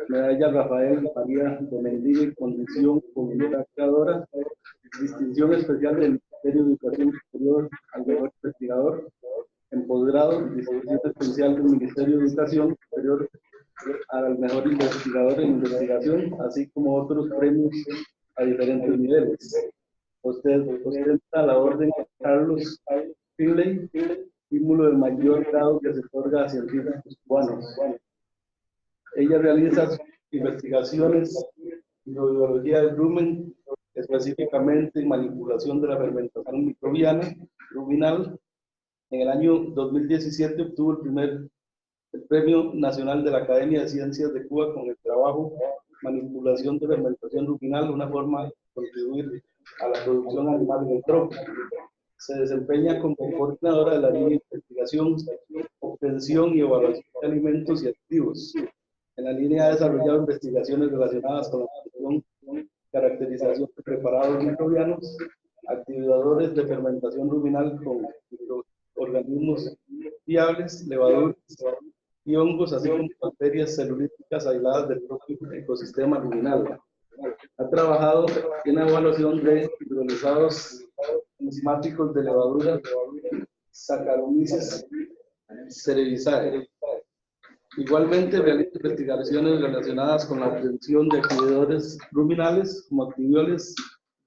medalla Rafael María de Mendiga y condición comunidad creadora, distinción especial del Ministerio de Educación Superior al mejor investigador, en posgrado, distinción especial del Ministerio de Educación Superior al mejor investigador en investigación, así como otros premios a diferentes niveles. Ostenta la orden Carlos Finley, símbolo de mayor grado que se otorga a científicos cubanos. Ella realiza sus investigaciones en biología del rumen, específicamente en manipulación de la fermentación microbiana ruminal. En el año 2017 obtuvo el Premio Nacional de la Academia de Ciencias de Cuba con el trabajo Manipulación de fermentación ruminal, una forma de contribuir a la producción animal en el trópico. Se desempeña como coordinadora de la línea de investigación, obtención y evaluación de alimentos y activos. En la línea ha desarrollado investigaciones relacionadas con la producción, caracterización de preparados microbianos, activadores de fermentación ruminal con organismos viables, levaduras y hongos, así como bacterias celulíticas aisladas del propio ecosistema ruminal. Ha trabajado en la evaluación de hidrolizados enzimáticos de levaduras, Saccharomyces cerevisiae. Igualmente realiza investigaciones relacionadas con la obtención de activadores ruminales como activioles,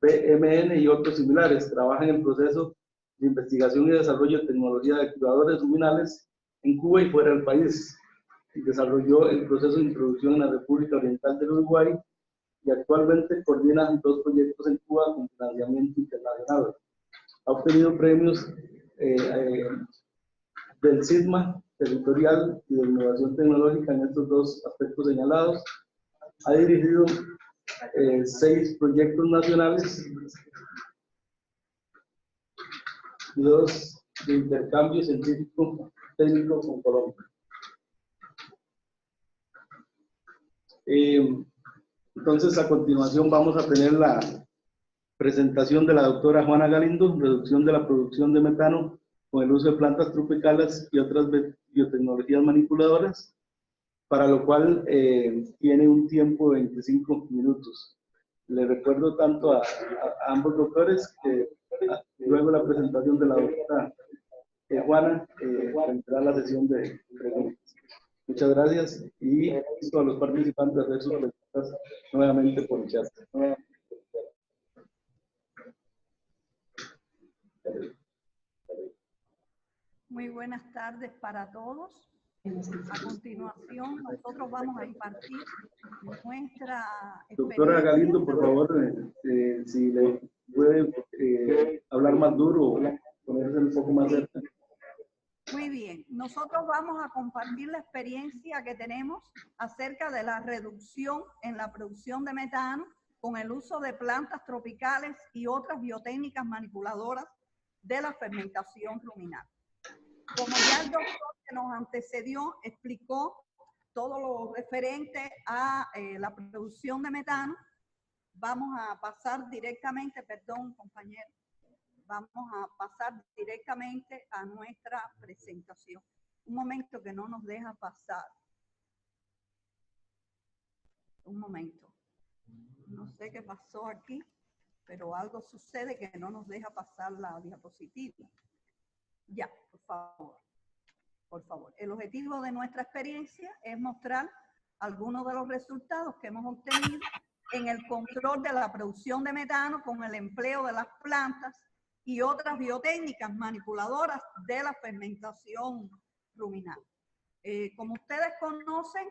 BMN y otros similares. Trabaja en el proceso de investigación y desarrollo de tecnología de activadores ruminales en Cuba y fuera del país. Desarrolló el proceso de introducción en la República Oriental del Uruguay y actualmente coordina 2 proyectos en Cuba con financiamiento internacional. Ha obtenido premios del SIGMA territorial y de innovación tecnológica en estos 2 aspectos señalados. Ha dirigido 6 proyectos nacionales y 2 de intercambio científico técnico con Colombia. Entonces, a continuación vamos a tener la presentación de la doctora Juana Galindo, reducción de la producción de metano con el uso de plantas tropicales y otras biotecnologías manipuladoras, para lo cual tiene un tiempo de 25 minutos. Le recuerdo tanto a ambos doctores que luego de la presentación de la doctora Juana tendrá la sesión de preguntas. Muchas gracias y invito a los participantes a hacer sus preguntas nuevamente por el chat. Muy buenas tardes para todos. A continuación, nosotros vamos a impartir nuestra Doctora Galindo, por favor, si le puede hablar más duro o ponerse un poco más cerca. Muy bien, nosotros vamos a compartir la experiencia que tenemos acerca de la reducción en la producción de metano con el uso de plantas tropicales y otras biotécnicas manipuladoras de la fermentación ruminal. Como ya el doctor que nos antecedió explicó todo lo referente a la producción de metano, vamos a pasar directamente, perdón compañero, vamos a pasar directamente a nuestra presentación. Un momento que no nos deja pasar. Un momento. No sé qué pasó aquí, pero algo sucede que no nos deja pasar la diapositiva. Ya, por favor. Por favor. El objetivo de nuestra experiencia es mostrar algunos de los resultados que hemos obtenido en el control de la producción de metano con el empleo de las plantas y otras biotécnicas manipuladoras de la fermentación ruminal. Como ustedes conocen,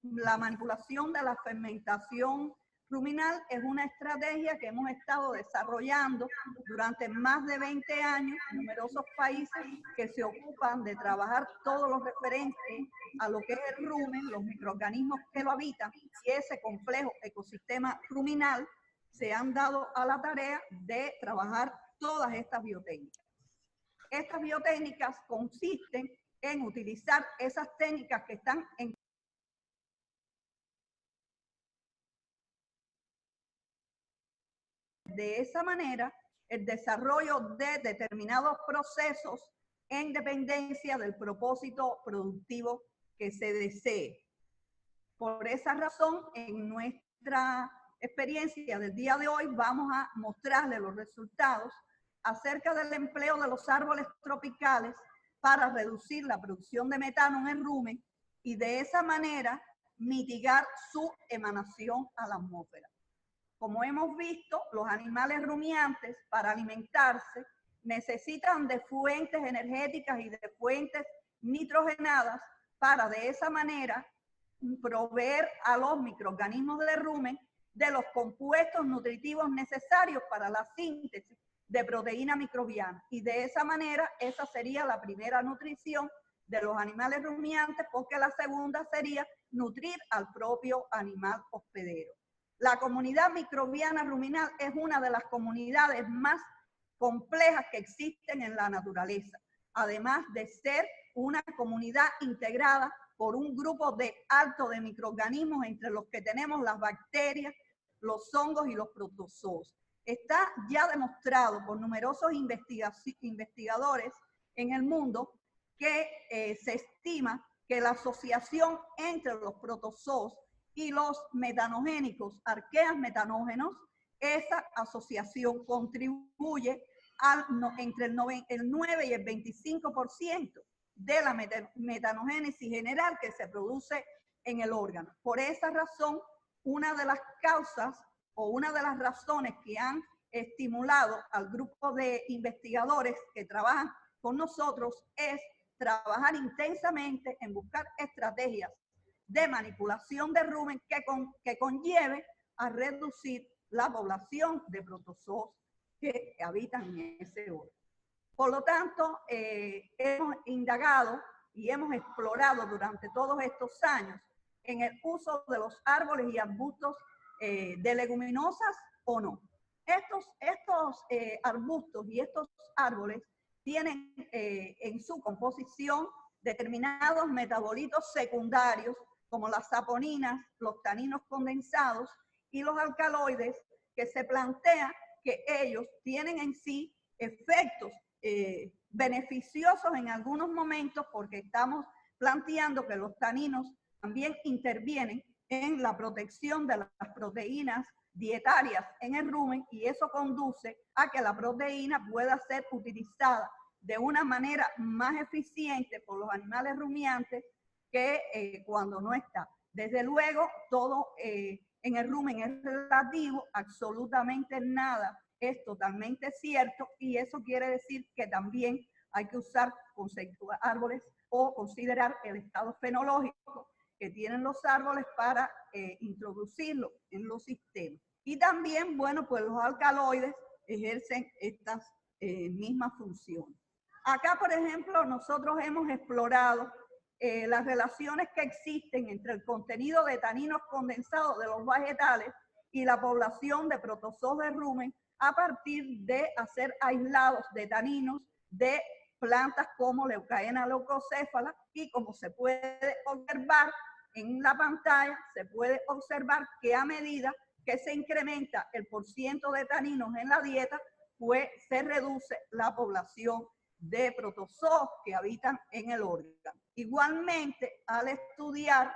la manipulación de la fermentación ruminal es una estrategia que hemos estado desarrollando durante más de 20 años en numerosos países que se ocupan de trabajar todo lo referente a lo que es el rumen, los microorganismos que lo habitan y ese complejo ecosistema ruminal se han dado a la tarea de trabajar todas estas biotécnicas. Estas biotécnicas consisten en utilizar esas técnicas que están en de esa manera el desarrollo de determinados procesos en dependencia del propósito productivo que se desee. Por esa razón, en nuestra experiencia del día de hoy vamos a mostrarles los resultados acerca del empleo de los árboles tropicales para reducir la producción de metano en el rumen y de esa manera mitigar su emanación a la atmósfera. Como hemos visto, los animales rumiantes para alimentarse necesitan de fuentes energéticas y de fuentes nitrogenadas para de esa manera proveer a los microorganismos del rumen de los compuestos nutritivos necesarios para la síntesis de proteína microbiana. Y de esa manera, esa sería la primera nutrición de los animales rumiantes, porque la segunda sería nutrir al propio animal hospedero. La comunidad microbiana ruminal es una de las comunidades más complejas que existen en la naturaleza, además de ser una comunidad integrada por un grupo alto de microorganismos, entre los que tenemos las bacterias, los hongos y los protozoos. Está ya demostrado por numerosos investigadores en el mundo que se estima que la asociación entre los protozoos y los metanogénicos, arqueas metanógenos, esa asociación contribuye entre el 9 y el 25% de la metanogénesis general que se produce en el órgano. Por esa razón, una de las causas o una de las razones que han estimulado al grupo de investigadores que trabajan con nosotros es trabajar intensamente en buscar estrategias de manipulación de rumen que conlleve a reducir la población de protozoos que habitan en ese órgano. Por lo tanto, hemos indagado y hemos explorado durante todos estos años en el uso de los árboles y arbustos de leguminosas o no. Estos arbustos y estos árboles tienen en su composición determinados metabolitos secundarios como las saponinas, los taninos condensados y los alcaloides, que se plantea que ellos tienen en sí efectos beneficiosos en algunos momentos, porque estamos planteando que los taninos también intervienen en la protección de las proteínas dietarias en el rumen, y eso conduce a que la proteína pueda ser utilizada de una manera más eficiente por los animales rumiantes que cuando no está. Desde luego, todo en el rumen es relativo, absolutamente nada es totalmente cierto, y eso quiere decir que también hay que usar árboles o considerar el estado fenológico que tienen los árboles para introducirlo en los sistemas. Y también, bueno, pues los alcaloides ejercen estas mismas funciones. Acá, por ejemplo, nosotros hemos explorado las relaciones que existen entre el contenido de taninos condensados de los vegetales y la población de protozoos de rumen a partir de hacer aislados de taninos de plantas como Leucaena leucocéfala, y como se puede observar en la pantalla, se puede observar que a medida que se incrementa el porciento de taninos en la dieta, pues se reduce la población de protozoos que habitan en el órgano. Igualmente, al estudiar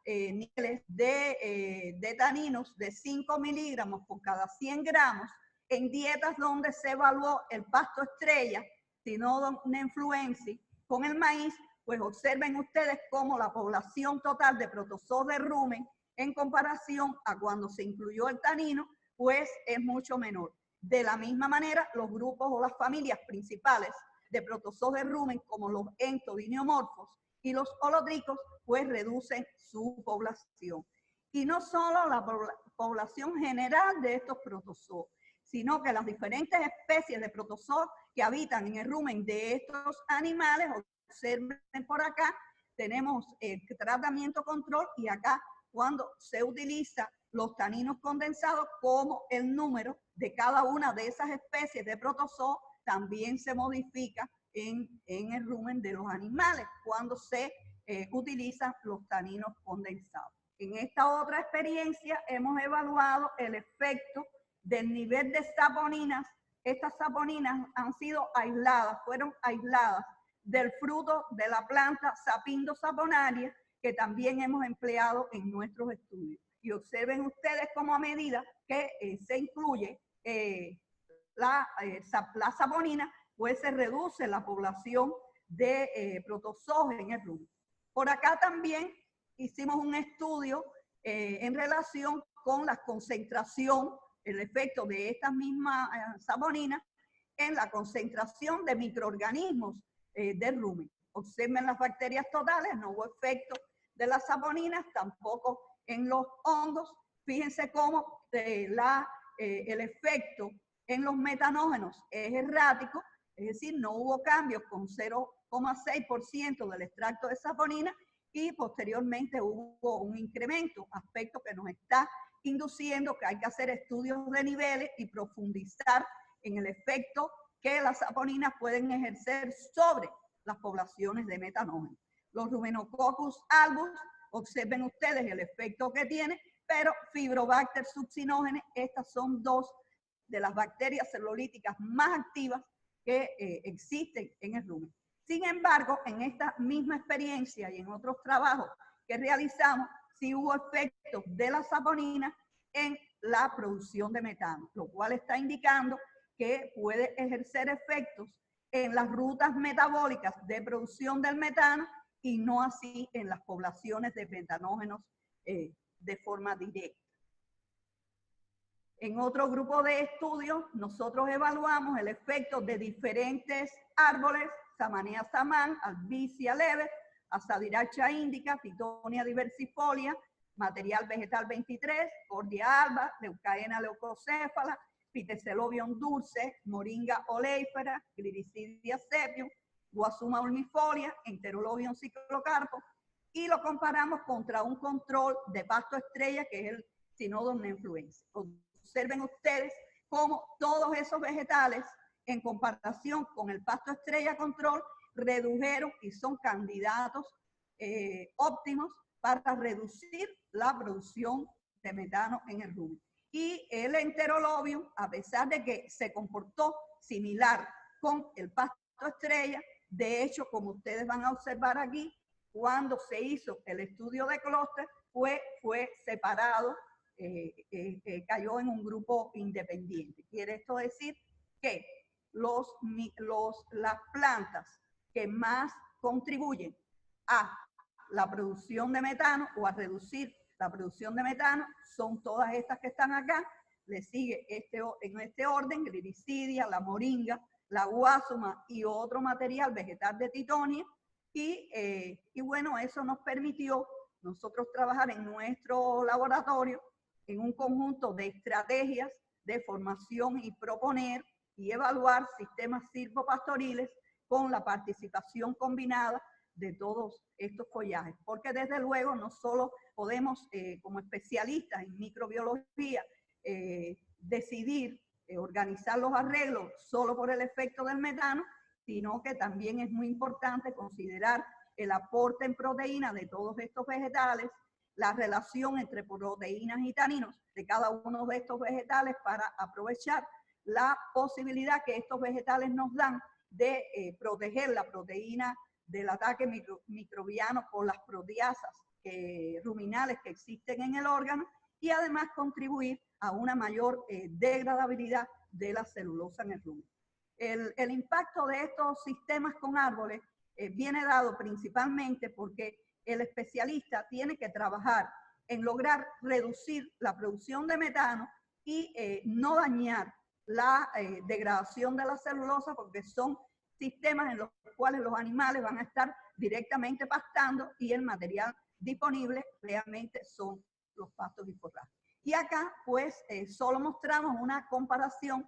niveles de taninos de 5 miligramos por cada 100 gramos en dietas donde se evaluó el pasto estrella, Cynodon-Nenfluensis, con el maíz, pues observen ustedes cómo la población total de protozoos de rumen en comparación a cuando se incluyó el tanino, pues es mucho menor. De la misma manera, los grupos o las familias principales de protozoos de rumen, como los entodiniomorfos y los holodricos, pues reducen su población. Y no solo la población general de estos protozoos, sino que las diferentes especies de protozoos que habitan en el rumen de estos animales, observen por acá, tenemos el tratamiento control, y acá cuando se utiliza los taninos condensados como el número de cada una de esas especies de protozoo también se modifica en el rumen de los animales cuando se utilizan los taninos condensados. En esta otra experiencia hemos evaluado el efecto del nivel de saponinas. Estas saponinas han sido aisladas, fueron aisladas del fruto de la planta Sapindo saponaria, que también hemos empleado en nuestros estudios. Y observen ustedes cómo a medida que se incluye la saponina, pues se reduce la población de protozoos en el rumen. Por acá también hicimos un estudio en relación con la concentración, el efecto de estas mismas saponinas en la concentración de microorganismos del rumen. Observen las bacterias totales, no hubo efecto de las saponinas, tampoco en los hongos. Fíjense cómo el efecto en los metanógenos es errático, es decir, no hubo cambios con 0,6% del extracto de saponina y posteriormente hubo un incremento, aspecto que nos está induciendo que hay que hacer estudios de niveles y profundizar en el efecto que las saponinas pueden ejercer sobre las poblaciones de metanógenos. Los Rumenococcus albus, observen ustedes el efecto que tiene, pero Fibrobacter succinógenes, estas son dos de las bacterias celulíticas más activas que existen en el rumen. Sin embargo, en esta misma experiencia y en otros trabajos que realizamos, sí hubo efectos de la saponina en la producción de metano, lo cual está indicando que puede ejercer efectos en las rutas metabólicas de producción del metano y no así en las poblaciones de metanógenos de forma directa. En otro grupo de estudios, nosotros evaluamos el efecto de diferentes árboles, Zamanea samán, Albizia leves, Asadiracha indica, Titonia diversifolia, material vegetal 23, Cordia alba, Leucaena leucocéfala, Pitecelobium dulce, Moringa oleifera, Gliricidia sepium, Guasuma ulmifolia, Enterolobium ciclocarpo, y lo comparamos contra un control de pasto estrella que es el Cynodon neufluensis. Observen ustedes cómo todos esos vegetales en comparación con el pasto estrella control redujeron y son candidatos óptimos para reducir la producción de metano en el rumen. Y el Enterolobium, a pesar de que se comportó similar con el pasto estrella, de hecho, como ustedes van a observar aquí, cuando se hizo el estudio de clúster, fue separado, cayó en un grupo independiente. Quiere esto decir que las plantas que más contribuyen a la producción de metano o a reducir la producción de metano son todas estas que están acá. Le sigue en este orden, Gliricidia, la moringa, la guasuma y otro material vegetal de Titonia. Y bueno, eso nos permitió nosotros trabajar en nuestro laboratorio en un conjunto de estrategias de formación y proponer y evaluar sistemas silvopastoriles con la participación combinada de todos estos follajes. Porque desde luego no solo podemos, como especialistas en microbiología, decidir organizar los arreglos solo por el efecto del metano, sino que también es muy importante considerar el aporte en proteínas de todos estos vegetales, la relación entre proteínas y taninos de cada uno de estos vegetales para aprovechar la posibilidad que estos vegetales nos dan de proteger la proteína del ataque microbiano por las proteasas ruminales que existen en el órgano y además contribuir a una mayor degradabilidad de la celulosa en el rumen. El impacto de estos sistemas con árboles viene dado principalmente porque el especialista tiene que trabajar en lograr reducir la producción de metano y no dañar la degradación de la celulosa, porque son sistemas en los cuales los animales van a estar directamente pastando y el material disponible realmente son los pastos y forrajes. Y acá pues solo mostramos una comparación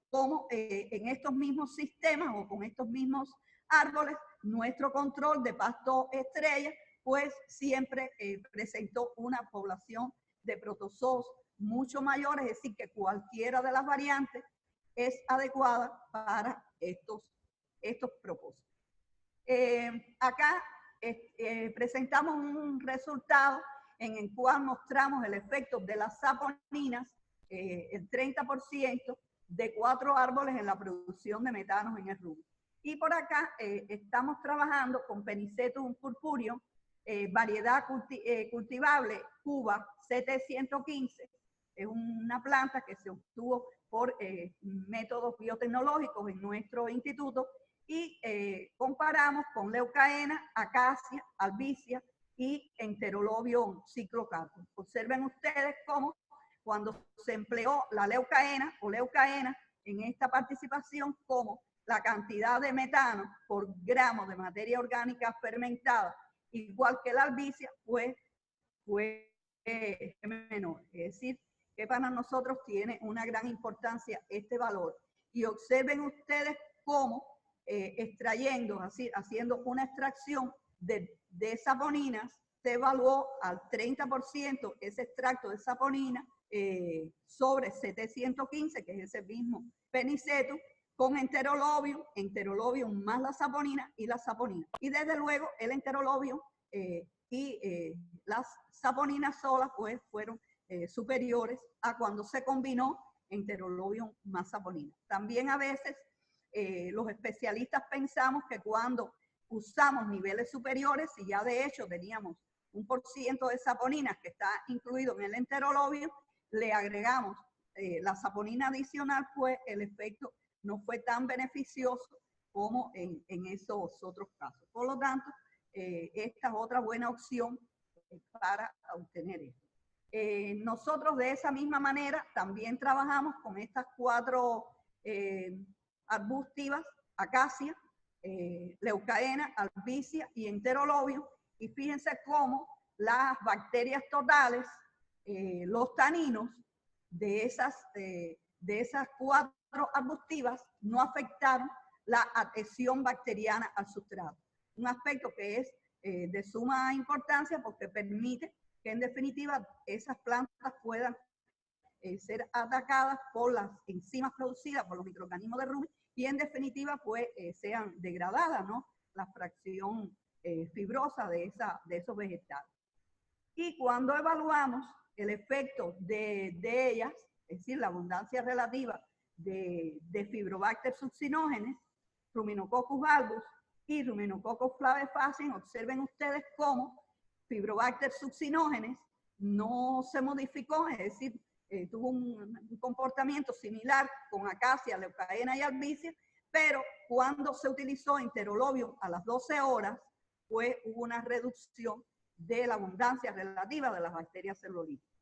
como en estos mismos sistemas o con estos mismos árboles, nuestro control de pasto estrella pues siempre presentó una población de protozoos mucho mayores, es decir, que cualquiera de las variantes es adecuada para estos propósitos. Acá presentamos un resultado en el cual mostramos el efecto de las saponinas, el 30% de 4 árboles en la producción de metanos en el rumen. Y por acá estamos trabajando con Penicetum purpureum, variedad cultivable Cuba 715. Es una planta que se obtuvo por métodos biotecnológicos en nuestro instituto y comparamos con leucaena, acacia, albizia y enterolobium cyclocarpus. Observen ustedes cómo cuando se empleó la leucaena o leucaena en esta participación, como la cantidad de metano por gramo de materia orgánica fermentada, igual que la albicia, fue menor. Es decir, que para nosotros tiene una gran importancia este valor. Y observen ustedes cómo extrayendo, así, haciendo una extracción de saponinas, se evaluó al 30% ese extracto de saponina sobre 715, que es ese mismo Penicetum, con enterolobium más la saponina. Y desde luego el enterolobium y las saponinas solas pues fueron superiores a cuando se combinó enterolobium más saponina. También a veces los especialistas pensamos que cuando usamos niveles superiores, y ya de hecho teníamos 1% de saponinas que está incluido en el enterolobium, le agregamos la saponina adicional, pues el efecto no fue tan beneficioso como en esos otros casos. Por lo tanto, esta es otra buena opción para obtener esto. Nosotros de esa misma manera también trabajamos con estas 4 arbustivas, acacia, leucaena, albicia y enterolobium, y fíjense cómo las bacterias totales, los taninos de esas 4 arbustivas no afectaron la adhesión bacteriana al sustrato. Un aspecto que es de suma importancia porque permite que en definitiva esas plantas puedan ser atacadas por las enzimas producidas por los microorganismos de rumen y en definitiva pues sean degradadas, ¿no? La fracción fibrosa de esos vegetales. Y cuando evaluamos el efecto de ellas, es decir, la abundancia relativa de Fibrobacter succinógenes, Ruminococcus albus y Ruminococcus flavefaciens, observen ustedes cómo Fibrobacter succinógenes no se modificó, es decir, tuvo un comportamiento similar con acacia, leucaena y albicia, pero cuando se utilizó enterolobium a las 12 horas, pues hubo una reducción de la abundancia relativa de las bacterias celulíticas.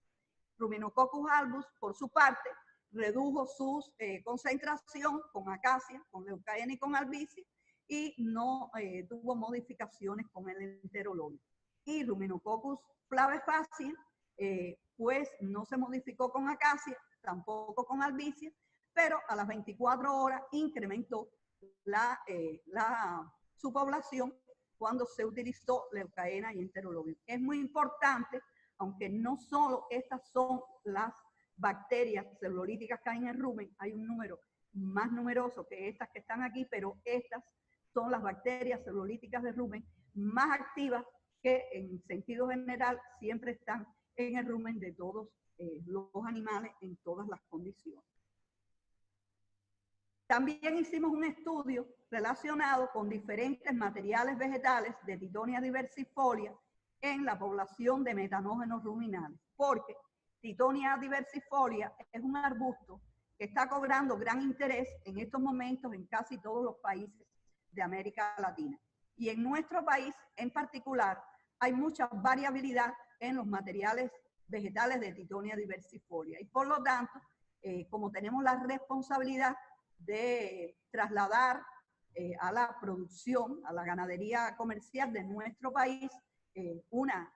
Ruminococcus albus, por su parte, redujo su concentración con acacia, con leucaena y con albicia y no tuvo modificaciones con el enterolobium. Y Ruminococcus flavefaciens, pues no se modificó con acacia, tampoco con albicia, pero a las 24 horas incrementó su población cuando se utilizó leucaena y enterolobium. Es muy importante, aunque no solo estas son las bacterias celulíticas que hay en el rumen, hay un número más numeroso que estas que están aquí, pero estas son las bacterias celulíticas de rumen más activas que en sentido general siempre están en el rumen de todos los animales en todas las condiciones. También hicimos un estudio relacionado con diferentes materiales vegetales de Titonia diversifolia en la población de metanógenos ruminales, porque Titonia diversifolia es un arbusto que está cobrando gran interés en estos momentos en casi todos los países de América Latina. Y en nuestro país en particular hay mucha variabilidad en los materiales vegetales de Titonia diversifolia. Y por lo tanto, como tenemos la responsabilidad de trasladar a la producción, a la ganadería comercial de nuestro país, una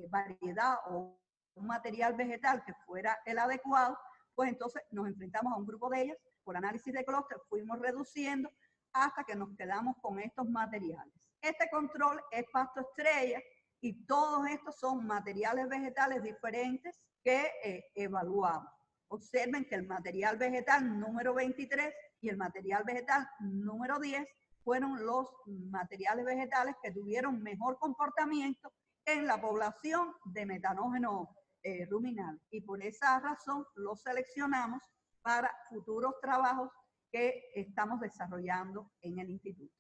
variedad o un material vegetal que fuera el adecuado, pues entonces nos enfrentamos a un grupo de ellas, por análisis de clúster fuimos reduciendo hasta que nos quedamos con estos materiales. Este control es pasto estrella y todos estos son materiales vegetales diferentes que evaluamos. Observen que el material vegetal número 23 y el material vegetal número 10 fueron los materiales vegetales que tuvieron mejor comportamiento en la población de metanógenos ruminales. Y por esa razón los seleccionamos para futuros trabajos que estamos desarrollando en el instituto.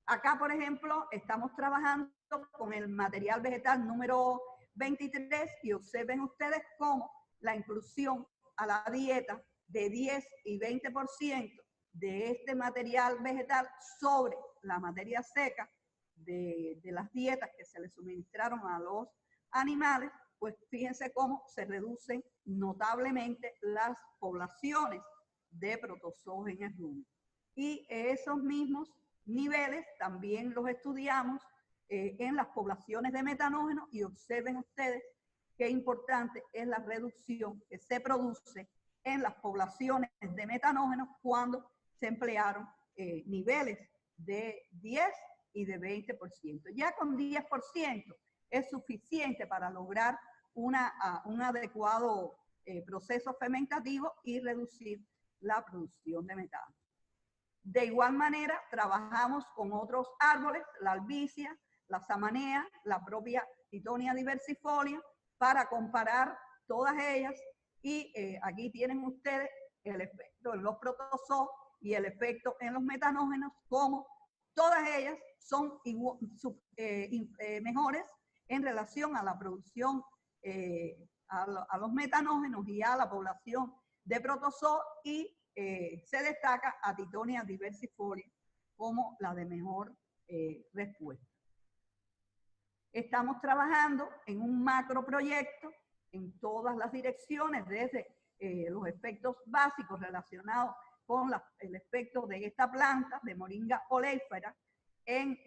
Acá, por ejemplo, estamos trabajando con el material vegetal número 23 y observen ustedes cómo la inclusión a la dieta de 10 y 20% de este material vegetal sobre la materia seca de las dietas que se le suministraron a los animales, pues fíjense cómo se reducen notablemente las poblaciones de protozoos en el rumen. Y esos mismos niveles también los estudiamos en las poblaciones de metanógenos y observen ustedes qué importante es la reducción que se produce en las poblaciones de metanógenos cuando se emplearon niveles de 10 y de 20%. Ya con 10% es suficiente para lograr un adecuado proceso fermentativo y reducir la producción de metano. De igual manera, trabajamos con otros árboles, la albizia, la samanea, la propia Titonia diversifolia, para comparar todas ellas. Y aquí tienen ustedes el efecto en los protozoos y el efecto en los metanógenos, como todas ellas son mejores en relación a la producción, a los metanógenos y a la población de protozoos, y se destaca a Titonia diversifolia como la de mejor respuesta. Estamos trabajando en un macroproyecto en todas las direcciones, desde los efectos básicos relacionados con el efecto de esta planta de Moringa oleífera en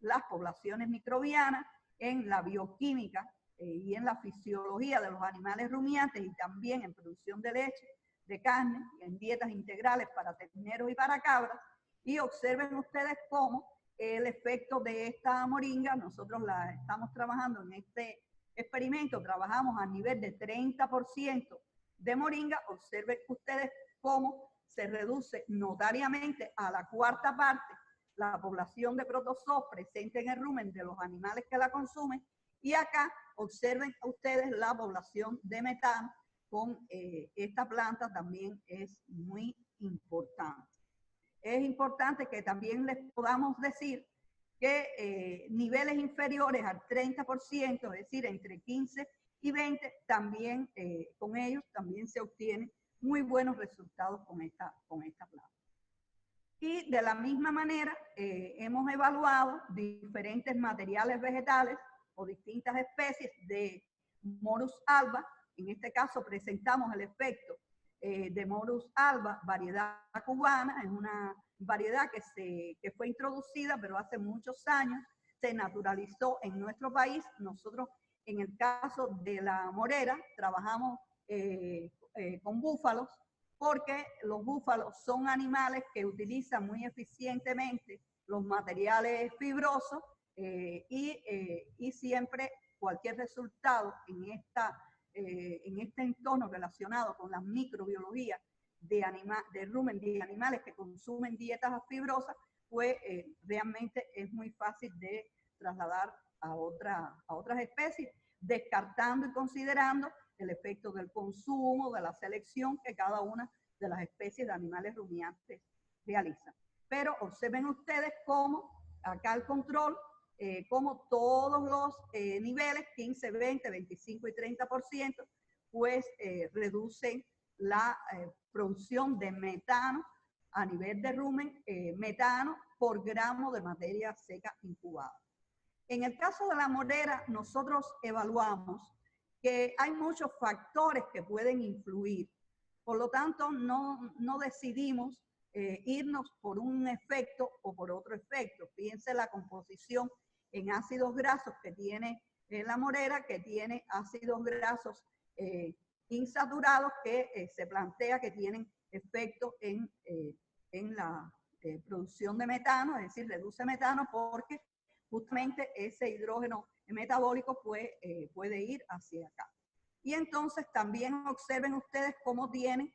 las poblaciones microbianas, en la bioquímica y en la fisiología de los animales rumiantes, y también en producción de leche, de carne, en dietas integrales para terneros y para cabras. Y observen ustedes cómo el efecto de esta moringa, nosotros la estamos trabajando en este experimento, trabajamos a nivel de 30% de moringa. Observen ustedes cómo se reduce notariamente a la cuarta parte la población de protozoos presente en el rumen de los animales que la consumen. Y acá observen ustedes la población de metano con esta planta, también es muy importante. Es importante que también les podamos decir que niveles inferiores al 30%, es decir, entre 15 y 20, también con ellos también se obtienen muy buenos resultados con esta planta. Y de la misma manera hemos evaluado diferentes materiales vegetales o distintas especies de Morus alba. En este caso presentamos el efecto de Morus alba, variedad cubana. Es una variedad que fue introducida, pero hace muchos años se naturalizó en nuestro país. Nosotros, en el caso de la morera, trabajamos con búfalos, porque los búfalos son animales que utilizan muy eficientemente los materiales fibrosos y siempre cualquier resultado en este entorno relacionado con la microbiología de rumen de animales que consumen dietas fibrosas, pues realmente es muy fácil de trasladar a otras especies, descartando y considerando el efecto del consumo, de la selección que cada una de las especies de animales rumiantes realiza. Pero observen ustedes cómo acá el control, como todos los niveles, 15, 20, 25 y 30%, pues reducen la producción de metano a nivel de rumen, metano por gramo de materia seca incubada. En el caso de la morera, nosotros evaluamos que hay muchos factores que pueden influir. Por lo tanto, no decidimos irnos por un efecto o por otro efecto. Fíjense la composición en ácidos grasos que tiene la morera, que tiene ácidos grasos insaturados que se plantea que tienen efecto en la producción de metano, es decir, reduce metano porque justamente ese hidrógeno metabólico puede ir hacia acá. Y entonces también observen ustedes cómo tiene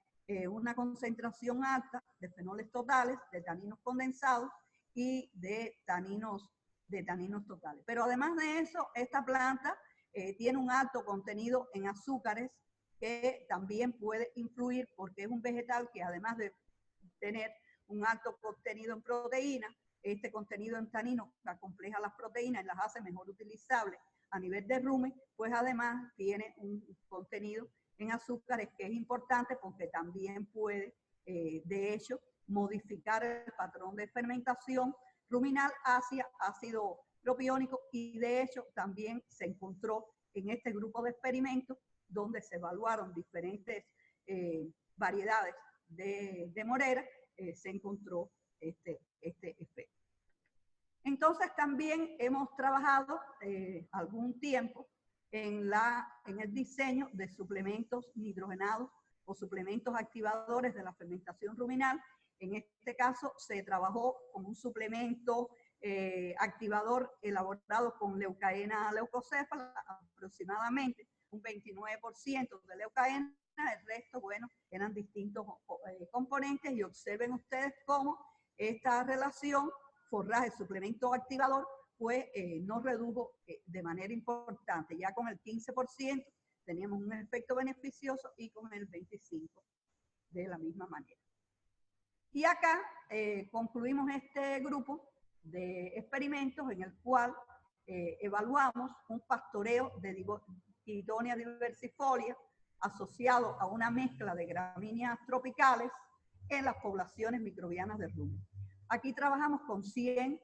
una concentración alta de fenoles totales, de taninos condensados y de taninos totales. Pero además de eso, esta planta tiene un alto contenido en azúcares que también puede influir porque es un vegetal que además de tener un alto contenido en proteínas, este contenido en taninos que acompleja las proteínas y las hace mejor utilizables a nivel de rumen, pues además tiene un contenido en azúcares que es importante porque también puede, de hecho, modificar el patrón de fermentación ruminal hacia ácido propiónico, y de hecho también se encontró en este grupo de experimentos donde se evaluaron diferentes variedades de morera, se encontró este efecto. Entonces también hemos trabajado algún tiempo en el diseño de suplementos nitrogenados o suplementos activadores de la fermentación ruminal. En este caso se trabajó con un suplemento activador elaborado con leucaena leucocéfala, aproximadamente un 29% de leucaena, el resto, bueno, eran distintos componentes, y observen ustedes cómo esta relación forraje suplemento activador pues nos redujo de manera importante. Ya con el 15% teníamos un efecto beneficioso y con el 25% de la misma manera. Y acá concluimos este grupo de experimentos en el cual evaluamos un pastoreo de Titonia diversifolia asociado a una mezcla de gramíneas tropicales en las poblaciones microbianas de rumen. Aquí trabajamos con 100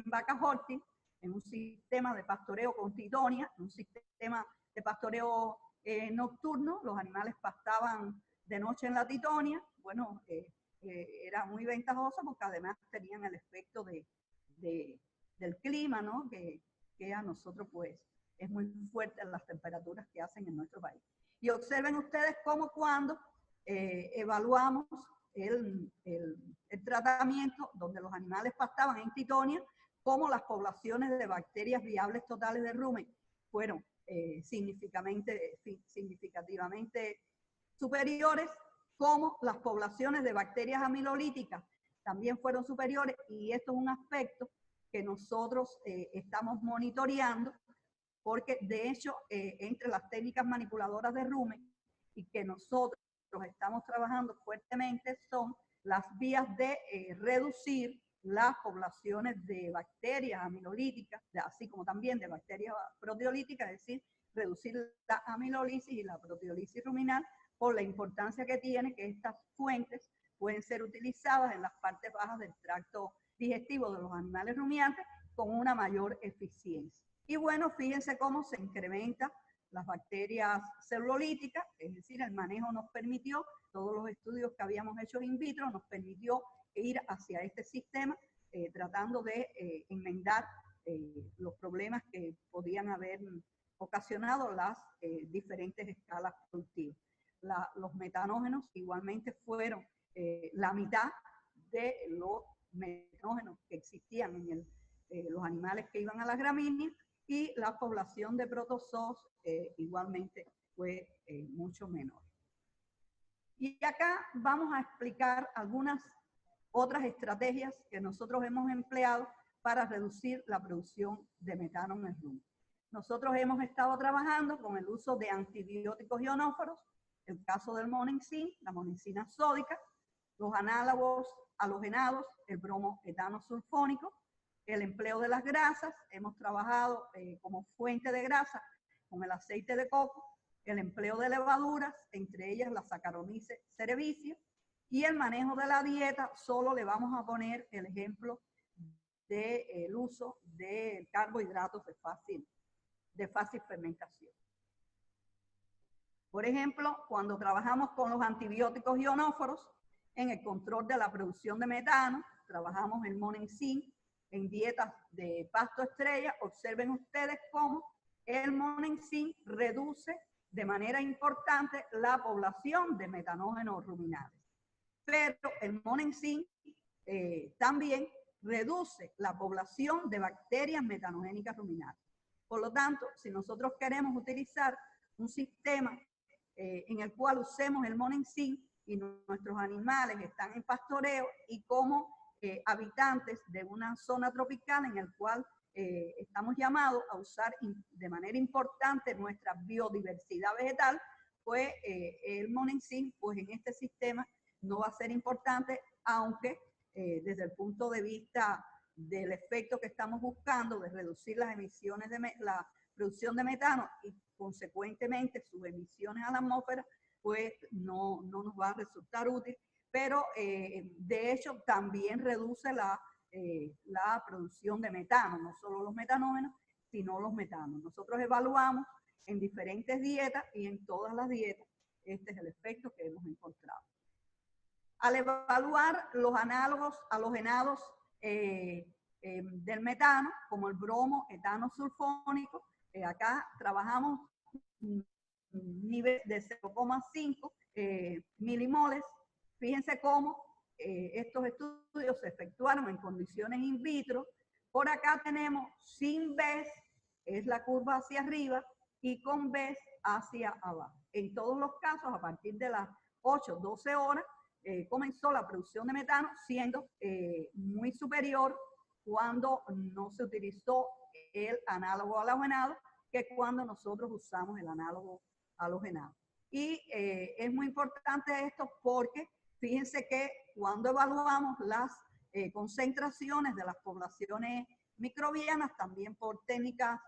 vacas Horti en un sistema de pastoreo con Titonia, un sistema de pastoreo nocturno. Los animales pastaban de noche en la Titonia. Bueno, era muy ventajoso porque además tenían el efecto del clima, ¿no? Que a nosotros pues es muy fuerte en las temperaturas que hacen en nuestro país. Y observen ustedes cómo cuando evaluamos el tratamiento donde los animales pastaban en Titonia, como las poblaciones de bacterias viables totales de rumen fueron significativamente superiores, como las poblaciones de bacterias amilolíticas también fueron superiores, y esto es un aspecto que nosotros estamos monitoreando, porque de hecho entre las técnicas manipuladoras de rumen y que nosotros estamos trabajando fuertemente son las vías de reducir las poblaciones de bacterias amilolíticas, así como también de bacterias proteolíticas, es decir, reducir la amilolisis y la proteolisis ruminal, por la importancia que tiene que estas fuentes pueden ser utilizadas en las partes bajas del tracto digestivo de los animales rumiantes con una mayor eficiencia. Y bueno, fíjense cómo se incrementa las bacterias celulolíticas, es decir, el manejo nos permitió, todos los estudios que habíamos hecho in vitro nos permitió ir hacia este sistema, tratando de enmendar los problemas que podían haber ocasionado las diferentes escalas productivas. Los metanógenos igualmente fueron la mitad de los metanógenos que existían en los animales que iban a las gramíneas, y la población de protozoos igualmente fue mucho menor. Y acá vamos a explicar algunas otras estrategias que nosotros hemos empleado para reducir la producción de metano en el rumen. Nosotros hemos estado trabajando con el uso de antibióticos ionóforos, el caso del monensin, la monensina sódica, los análogos halogenados, el bromo etano sulfónico, el empleo de las grasas. Hemos trabajado como fuente de grasa con el aceite de coco, el empleo de levaduras, entre ellas la Saccharomyces cerevisiae, y el manejo de la dieta. Solo le vamos a poner el ejemplo del uso de carbohidratos de fácil fermentación. Por ejemplo, cuando trabajamos con los antibióticos ionóforos en el control de la producción de metano, trabajamos el monensin en dietas de pasto estrella. Observen ustedes cómo el monensin reduce de manera importante la población de metanógenos ruminales. Pero el monensin también reduce la población de bacterias metanogénicas ruminales. Por lo tanto, si nosotros queremos utilizar un sistema en el cual usemos el monensing y nuestros animales están en pastoreo y como habitantes de una zona tropical en el cual estamos llamados a usar de manera importante nuestra biodiversidad vegetal, pues el monensing, pues en este sistema no va a ser importante, aunque desde el punto de vista del efecto que estamos buscando de reducir las emisiones de la producción de metano y consecuentemente sus emisiones a la atmósfera, pues no nos va a resultar útil, pero de hecho también reduce la producción de metano, no solo los metanógenos, sino los metanos. Nosotros evaluamos en diferentes dietas y en todas las dietas, este es el efecto que hemos encontrado. Al evaluar los análogos halogenados del metano, como el bromo, etano sulfónico, acá trabajamos nivel de 0,5 milimoles. Fíjense cómo estos estudios se efectuaron en condiciones in vitro. Por acá tenemos sin BES, es la curva hacia arriba, y con BES hacia abajo. En todos los casos, a partir de las 8, 12 horas, comenzó la producción de metano, siendo muy superior cuando no se utilizó el análogo halogenado que cuando nosotros usamos el análogo halogenado. Y es muy importante esto porque fíjense que cuando evaluamos las concentraciones de las poblaciones microbianas, también por técnicas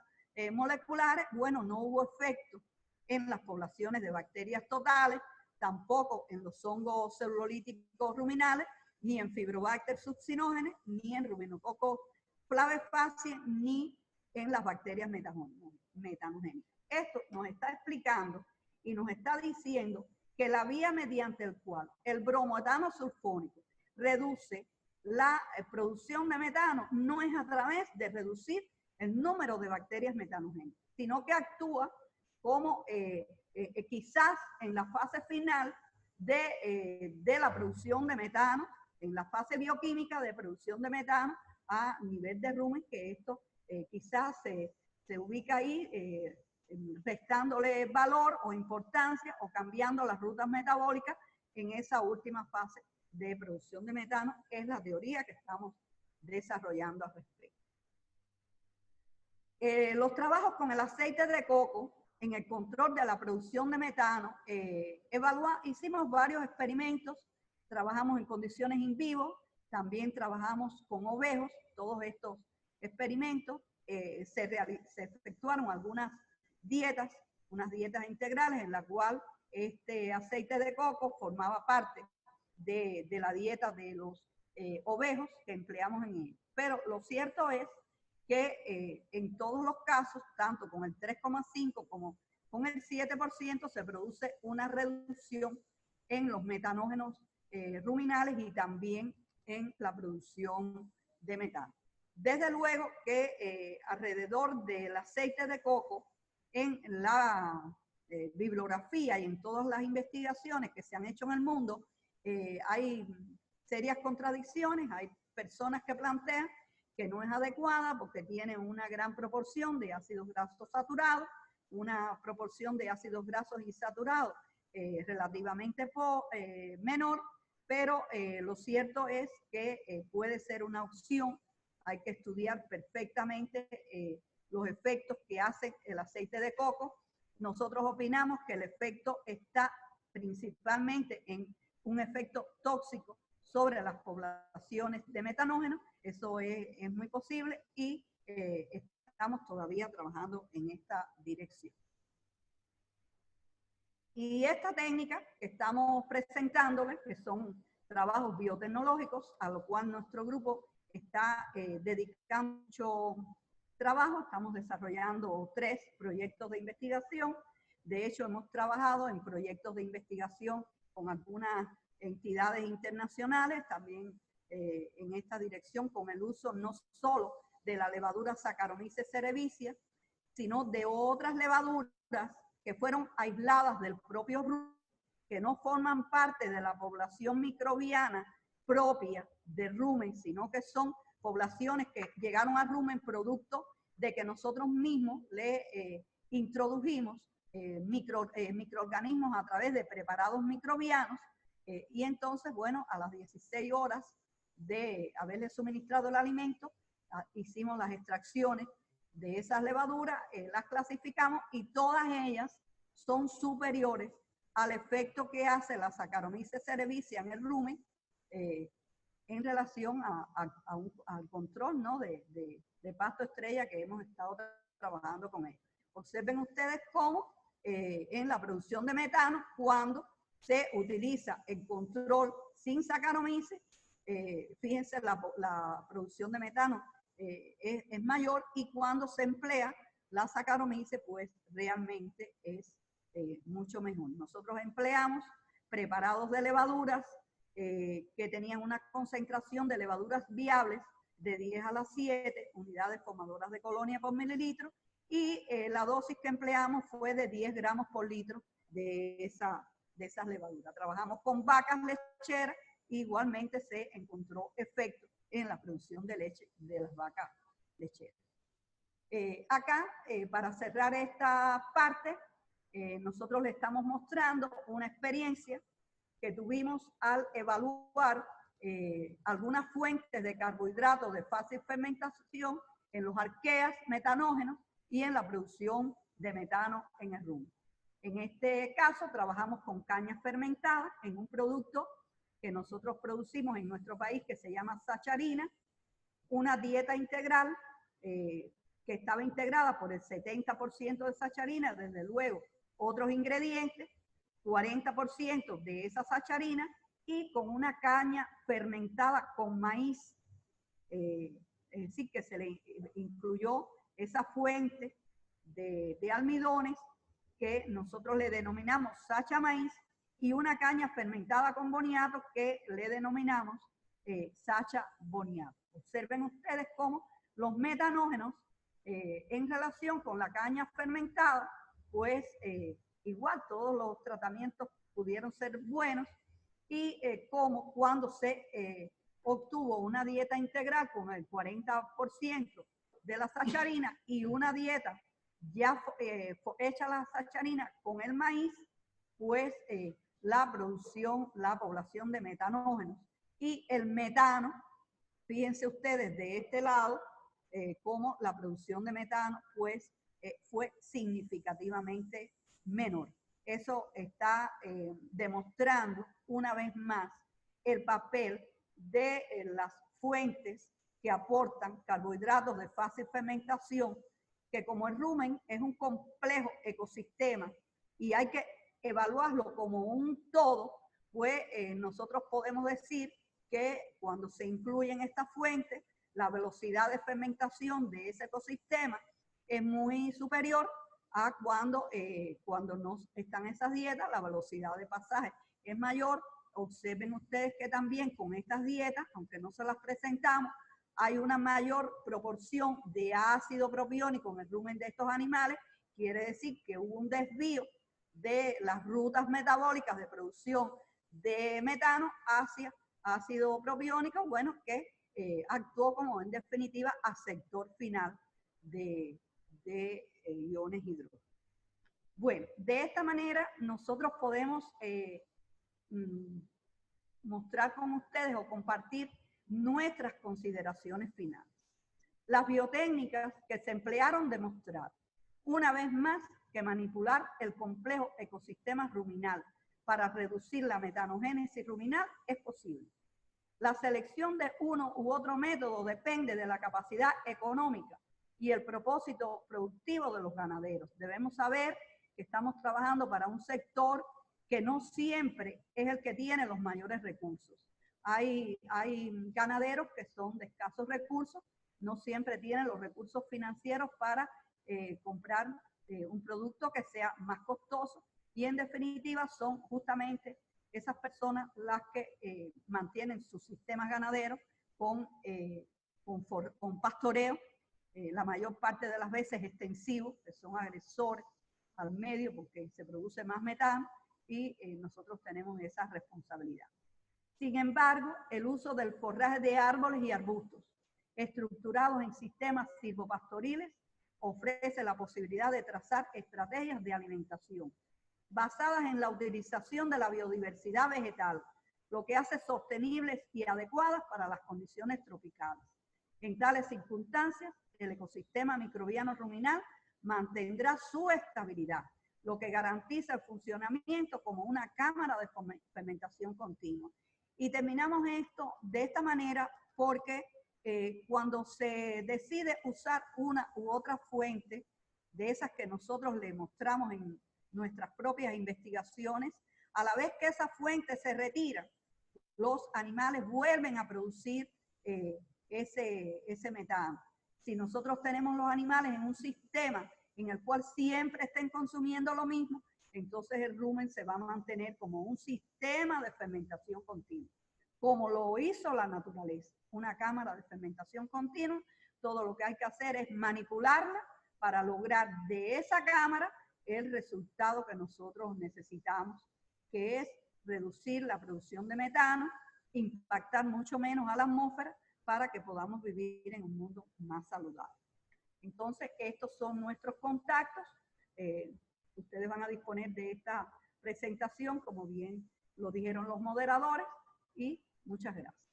moleculares, bueno, no hubo efecto en las poblaciones de bacterias totales, tampoco en los hongos celulolíticos ruminales, ni en Fibrobacter succinógenes, ni en Ruminococcus flavefaciens, ni en las bacterias metanogénicas. Esto nos está explicando y nos está diciendo que la vía mediante el cual el bromoetano sulfónico reduce la producción de metano no es a través de reducir el número de bacterias metanogénicas, sino que actúa como quizás en la fase final de la producción de metano, en la fase bioquímica de producción de metano a nivel de rumen, que esto quizás se ubica ahí restándole valor o importancia o cambiando las rutas metabólicas en esa última fase de producción de metano, es la teoría que estamos desarrollando al respecto. Los trabajos con el aceite de coco en el control de la producción de metano, hicimos varios experimentos, trabajamos en condiciones in vivo, también trabajamos con ovejos, todos estos experimentos, se efectuaron algunas dietas, unas dietas integrales en la cual este aceite de coco formaba parte de la dieta de los ovejos que empleamos en ello. Pero lo cierto es que en todos los casos, tanto con el 3,5 como con el 7%, se produce una reducción en los metanógenos ruminales y también en la producción de metano. Desde luego que alrededor del aceite de coco, en la bibliografía y en todas las investigaciones que se han hecho en el mundo, hay serias contradicciones, hay personas que plantean que no es adecuada porque tiene una gran proporción de ácidos grasos saturados, una proporción de ácidos grasos insaturados relativamente menor, pero lo cierto es que puede ser una opción. Hay que estudiar perfectamente los efectos que hace el aceite de coco. Nosotros opinamos que el efecto está principalmente en un efecto tóxico sobre las poblaciones de metanógenos. Eso es muy posible y estamos todavía trabajando en esta dirección. Y esta técnica que estamos presentándoles, que son trabajos biotecnológicos, a lo cual nuestro grupo está dedicando mucho trabajo. Estamos desarrollando 3 proyectos de investigación. De hecho, hemos trabajado en proyectos de investigación con algunas entidades internacionales, también en esta dirección, con el uso no solo de la levadura Saccharomyces cerevisiae, sino de otras levaduras que fueron aisladas del propio rumen, que no forman parte de la población microbiana propia del rumen, sino que son poblaciones que llegaron al rumen producto de que nosotros mismos le introdujimos microorganismos a través de preparados microbianos, y entonces, bueno, a las 16 horas de haberle suministrado el alimento, hicimos las extracciones de esas levaduras, las clasificamos y todas ellas son superiores al efecto que hace la Saccharomyces cerevisiae en el rumen en relación al control, ¿no?, de pasto estrella que hemos estado trabajando con ellos. Observen ustedes cómo en la producción de metano, cuando se utiliza el control sin Saccharomyces, fíjense, la producción de metano es mayor, y cuando se emplea la Saccharomyces, pues realmente es mucho mejor. Nosotros empleamos preparados de levaduras que tenían una concentración de levaduras viables de 10 a la 7 unidades formadoras de colonia por mililitro, y la dosis que empleamos fue de 10 gramos por litro de esas levaduras. Trabajamos con vacas lecheras, igualmente se encontró efecto en la producción de leche de las vacas lecheras. Acá, para cerrar esta parte, nosotros le estamos mostrando una experiencia que tuvimos al evaluar algunas fuentes de carbohidratos de fácil fermentación en los arqueas metanógenos y en la producción de metano en el rumen. En este caso, trabajamos con caña fermentada en un producto que nosotros producimos en nuestro país que se llama sacharina, una dieta integral que estaba integrada por el 70% de sacharina, desde luego otros ingredientes, 40% de esa sacharina, y con una caña fermentada con maíz, es decir, que se le incluyó esa fuente de almidones que nosotros le denominamos sacha maíz, y una caña fermentada con boniato que le denominamos sacha boniato. Observen ustedes cómo los metanógenos en relación con la caña fermentada, pues igual todos los tratamientos pudieron ser buenos, y como cuando se obtuvo una dieta integral con el 40% de la sacharina y una dieta ya hecha la sacharina con el maíz, pues la población de metanógenos y el metano, fíjense ustedes de este lado, cómo la producción de metano pues fue significativamente menor. Eso está demostrando una vez más el papel de las fuentes que aportan carbohidratos de fácil fermentación, que como el rumen es un complejo ecosistema y hay que evaluarlo como un todo, pues nosotros podemos decir que cuando se incluyen estas fuentes, la velocidad de fermentación de ese ecosistema es muy superior a cuando no están esas dietas, la velocidad de pasaje es mayor. Observen ustedes que también con estas dietas, aunque no se las presentamos, hay una mayor proporción de ácido propiónico en el rumen de estos animales. Quiere decir que hubo un desvío de las rutas metabólicas de producción de metano hacia ácido propiónico, bueno, que actuó como en definitiva aceptor final de iones hidrógenos. Bueno, de esta manera nosotros podemos mostrar con ustedes o compartir nuestras consideraciones finales. Las biotécnicas que se emplearon demostraron, una vez más, que manipular el complejo ecosistema ruminal para reducir la metanogénesis ruminal es posible. La selección de uno u otro método depende de la capacidad económica y el propósito productivo de los ganaderos. Debemos saber que estamos trabajando para un sector que no siempre es el que tiene los mayores recursos. Hay ganaderos que son de escasos recursos, no siempre tienen los recursos financieros para comprar un producto que sea más costoso, y en definitiva son justamente esas personas las que mantienen sus sistemas ganaderos con pastoreo, la mayor parte de las veces extensivos, que son agresores al medio porque se produce más metano, y nosotros tenemos esa responsabilidad. Sin embargo, el uso del forraje de árboles y arbustos estructurados en sistemas silvopastoriles ofrece la posibilidad de trazar estrategias de alimentación basadas en la utilización de la biodiversidad vegetal, lo que hace sostenibles y adecuadas para las condiciones tropicales. En tales circunstancias, el ecosistema microbiano ruminal mantendrá su estabilidad, lo que garantiza el funcionamiento como una cámara de fermentación continua. Y terminamos esto de esta manera porque cuando se decide usar una u otra fuente de esas que nosotros le mostramos en nuestras propias investigaciones, a la vez que esa fuente se retira, los animales vuelven a producir ese metano. Si nosotros tenemos los animales en un sistema en el cual siempre estén consumiendo lo mismo, entonces el rumen se va a mantener como un sistema de fermentación continua, como lo hizo la naturaleza, una cámara de fermentación continua. Todo lo que hay que hacer es manipularla para lograr de esa cámara el resultado que nosotros necesitamos, que es reducir la producción de metano, impactar mucho menos a la atmósfera para que podamos vivir en un mundo más saludable. Entonces, estos son nuestros contactos. Ustedes van a disponer de esta presentación, como bien lo dijeron los moderadores, y muchas gracias.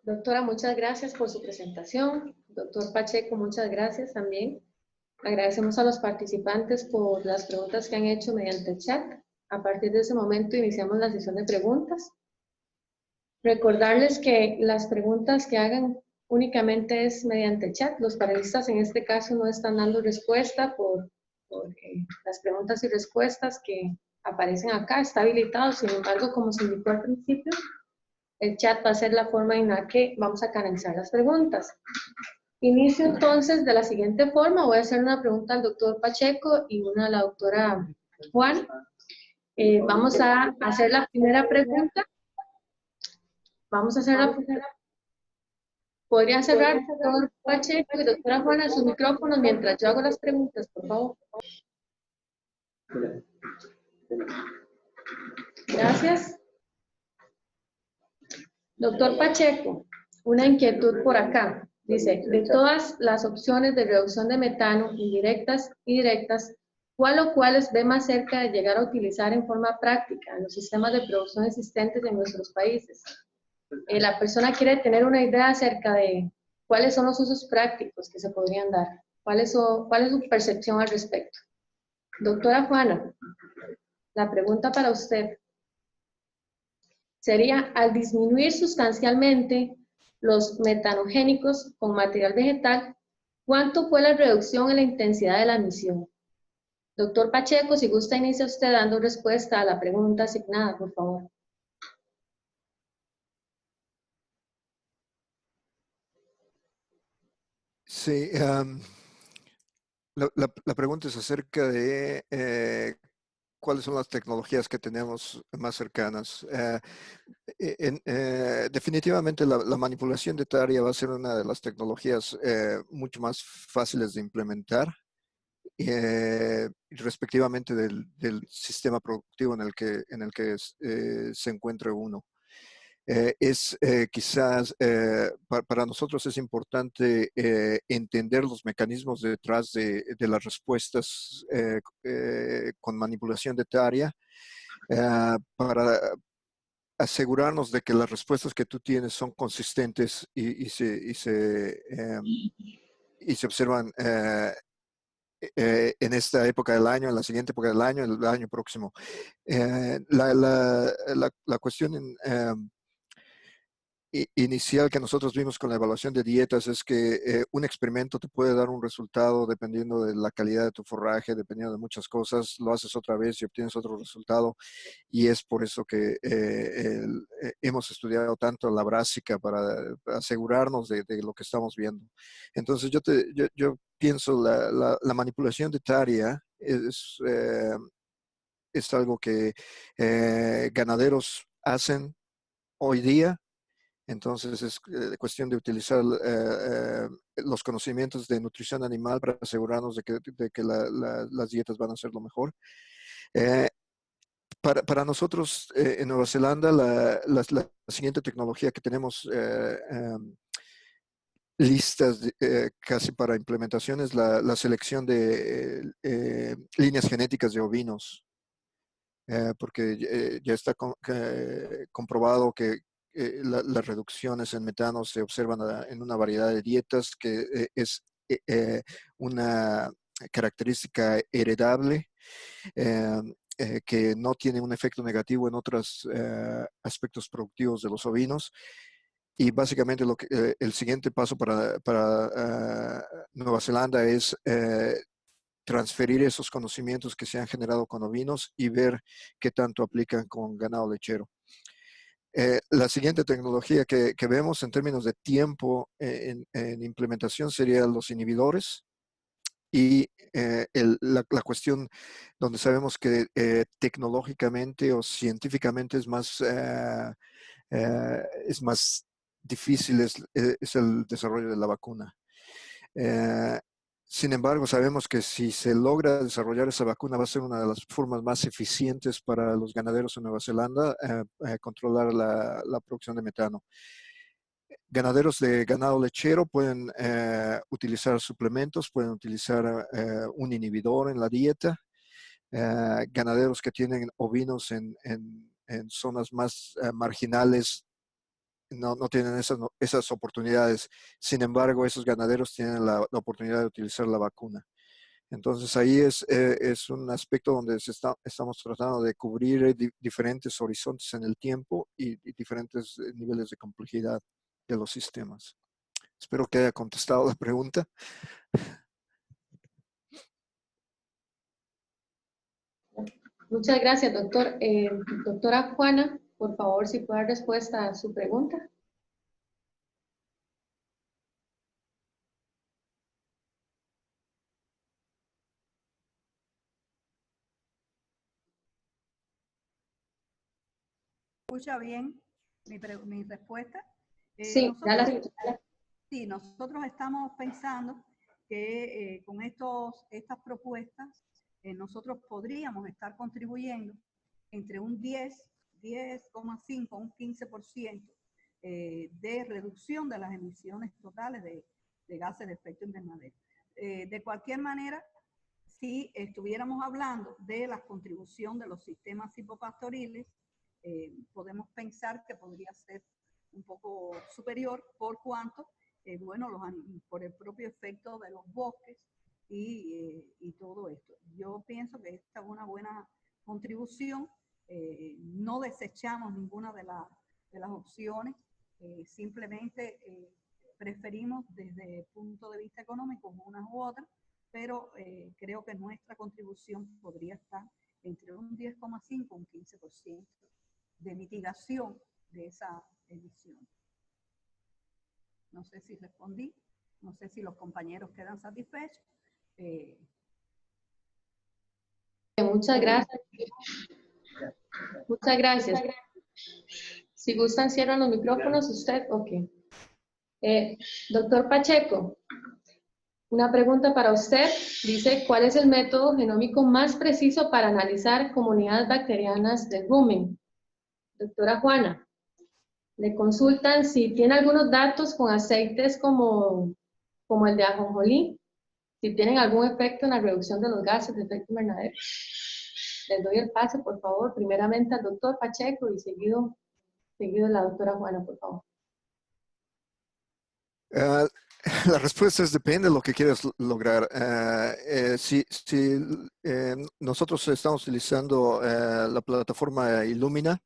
Doctora, muchas gracias por su presentación. Doctor Pacheco, muchas gracias también. Agradecemos a los participantes por las preguntas que han hecho mediante el chat. A partir de ese momento iniciamos la sesión de preguntas. Recordarles que las preguntas que hagan únicamente es mediante el chat. Los panelistas en este caso no están dando respuesta por las preguntas y respuestas que aparecen acá. Está habilitado, sin embargo, como se indicó al principio, el chat va a ser la forma en la que vamos a canalizar las preguntas. Inicio entonces de la siguiente forma. Voy a hacer una pregunta al doctor Pacheco y una a la doctora Juan. Vamos a hacer la primera pregunta. Vamos a hacer la primera. ¿Podría cerrar, doctor Pacheco y doctora Juana, sus micrófonos mientras yo hago las preguntas, por favor? Gracias. Doctor Pacheco, una inquietud por acá. Dice, de todas las opciones de reducción de metano, indirectas y directas, ¿cuál o cuáles ve más cerca de llegar a utilizar en forma práctica en los sistemas de producción existentes en nuestros países? La persona quiere tener una idea acerca de cuáles son los usos prácticos que se podrían dar. ¿Cuál es su percepción al respecto? Doctora Juana, la pregunta para usted sería, al disminuir sustancialmente los metanogénicos con material vegetal, ¿cuánto fue la reducción en la intensidad de la emisión? Doctor Pacheco, si gusta, inicia usted dando respuesta a la pregunta asignada, por favor. Sí, la pregunta es acerca de cuáles son las tecnologías que tenemos más cercanas. Definitivamente la manipulación de tarea va a ser una de las tecnologías mucho más fáciles de implementar, respectivamente del sistema productivo en el que se encuentre uno. Quizás para nosotros es importante entender los mecanismos detrás de las respuestas con manipulación de tarea para asegurarnos de que las respuestas que tú tienes son consistentes y se observan en esta época del año, en la siguiente época del año, el año próximo. La cuestión inicial que nosotros vimos con la evaluación de dietas es que un experimento te puede dar un resultado dependiendo de la calidad de tu forraje, dependiendo de muchas cosas. Lo haces otra vez y obtienes otro resultado, y es por eso que hemos estudiado tanto la brásica para asegurarnos de lo que estamos viendo. Entonces yo pienso la manipulación de tarea es algo que ganaderos hacen hoy día. Entonces es cuestión de utilizar los conocimientos de nutrición animal para asegurarnos de que las dietas van a ser lo mejor. Para nosotros en Nueva Zelanda, la siguiente tecnología que tenemos listas casi para implementación es la selección de líneas genéticas de ovinos, porque ya está comprobado que las reducciones en metano se observan en una variedad de dietas que es una característica heredable, que no tiene un efecto negativo en otros aspectos productivos de los ovinos. Y básicamente el siguiente paso para Nueva Zelanda es transferir esos conocimientos que se han generado con ovinos y ver qué tanto aplican con ganado lechero. La siguiente tecnología que vemos en términos de tiempo en implementación serían los inhibidores. Y la cuestión donde sabemos que tecnológicamente o científicamente es más difícil es el desarrollo de la vacuna. Sin embargo, sabemos que si se logra desarrollar esa vacuna va a ser una de las formas más eficientes para los ganaderos en Nueva Zelanda controlar la producción de metano. Ganaderos de ganado lechero pueden utilizar suplementos, pueden utilizar un inhibidor en la dieta. Ganaderos que tienen ovinos en zonas más marginales no tienen esas oportunidades. Sin embargo, esos ganaderos tienen la oportunidad de utilizar la vacuna. Entonces ahí es un aspecto donde estamos tratando de cubrir diferentes horizontes en el tiempo y diferentes niveles de complejidad de los sistemas. Espero que haya contestado la pregunta. Muchas gracias, doctor. Doctora Juana, por favor, si puede dar respuesta a su pregunta. ¿Escucha bien mi respuesta? Sí, Sí, nosotros estamos pensando que con estas propuestas nosotros podríamos estar contribuyendo entre un 10,5, un 15% de reducción de las emisiones totales de gases de efecto invernadero. De cualquier manera, si estuviéramos hablando de la contribución de los sistemas silvopastoriles, podemos pensar que podría ser un poco superior por cuanto, bueno, por el propio efecto de los bosques y todo esto. Yo pienso que esta es una buena contribución. No desechamos ninguna de las opciones, simplemente preferimos desde el punto de vista económico unas u otras, pero creo que nuestra contribución podría estar entre un 10,5 y un 15% de mitigación de esa emisión. No sé si respondí, no sé si los compañeros quedan satisfechos. Muchas gracias. Muchas gracias. Si gustan, cierran los micrófonos usted. Ok. Doctor Pacheco, una pregunta para usted. Dice, ¿cuál es el método genómico más preciso para analizar comunidades bacterianas del rumen? Doctora Juana, le consultan si tiene algunos datos con aceites como el de ajonjolí, si tienen algún efecto en la reducción de los gases de efecto invernadero. Les doy el pase, por favor, primeramente al doctor Pacheco y seguido la doctora Juana, por favor. La respuesta es depende de lo que quieras lograr. Si nosotros estamos utilizando la plataforma Illumina,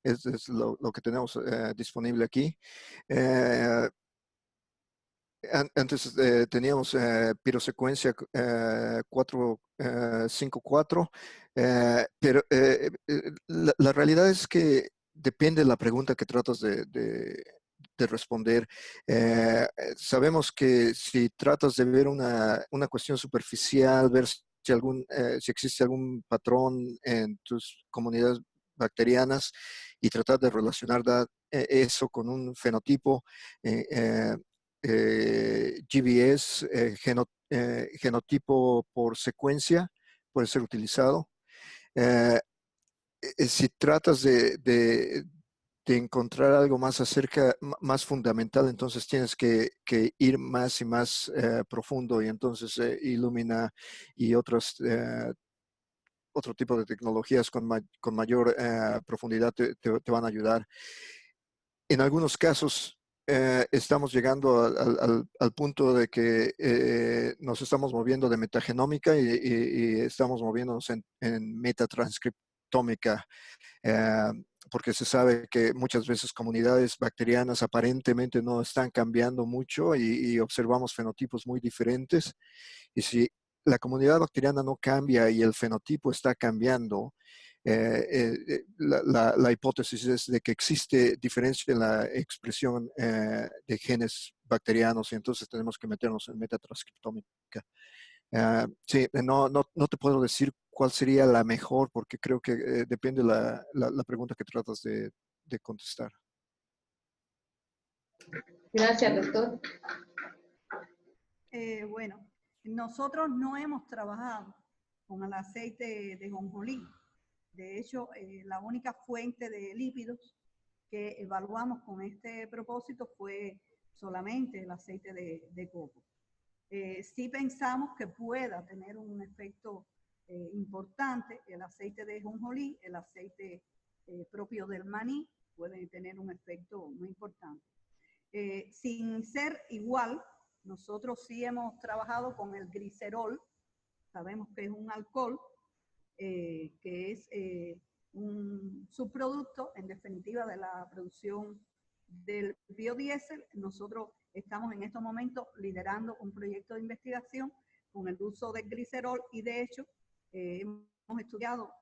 es lo que tenemos disponible aquí. Antes teníamos pirosecuencia 454, pero la realidad es que depende de la pregunta que tratas de responder. Sabemos que si tratas de ver una cuestión superficial, ver si existe algún patrón en tus comunidades bacterianas y tratar de relacionar eso con un fenotipo, GBS, genotipo por secuencia, puede ser utilizado. si tratas de encontrar algo más más fundamental, entonces tienes que ir más y más profundo, y entonces Illumina y otro tipo de tecnologías con mayor profundidad te van a ayudar. En algunos casos estamos llegando al punto de que nos estamos moviendo de metagenómica y estamos moviéndonos en metatranscriptómica, eh, porque se sabe que muchas veces comunidades bacterianas aparentemente no están cambiando mucho y observamos fenotipos muy diferentes. Y si la comunidad bacteriana no cambia y el fenotipo está cambiando, la hipótesis es de que existe diferencia en la expresión de genes bacterianos, y entonces tenemos que meternos en metatranscriptómica. Sí, no te puedo decir cuál sería la mejor, porque creo que depende la pregunta que tratas de contestar. Gracias, doctor. Bueno, nosotros no hemos trabajado con el aceite de jonjolí. De hecho, la única fuente de lípidos que evaluamos con este propósito fue solamente el aceite de coco. Sí pensamos que pueda tener un efecto importante el aceite de jonjolí, el aceite propio del maní, puede tener un efecto muy importante. Sin ser igual, nosotros sí hemos trabajado con el glicerol, sabemos que es un alcohol, que es un subproducto, en definitiva, de la producción del biodiesel. Nosotros estamos en estos momentos liderando un proyecto de investigación con el uso del glicerol, y de hecho hemos estudiado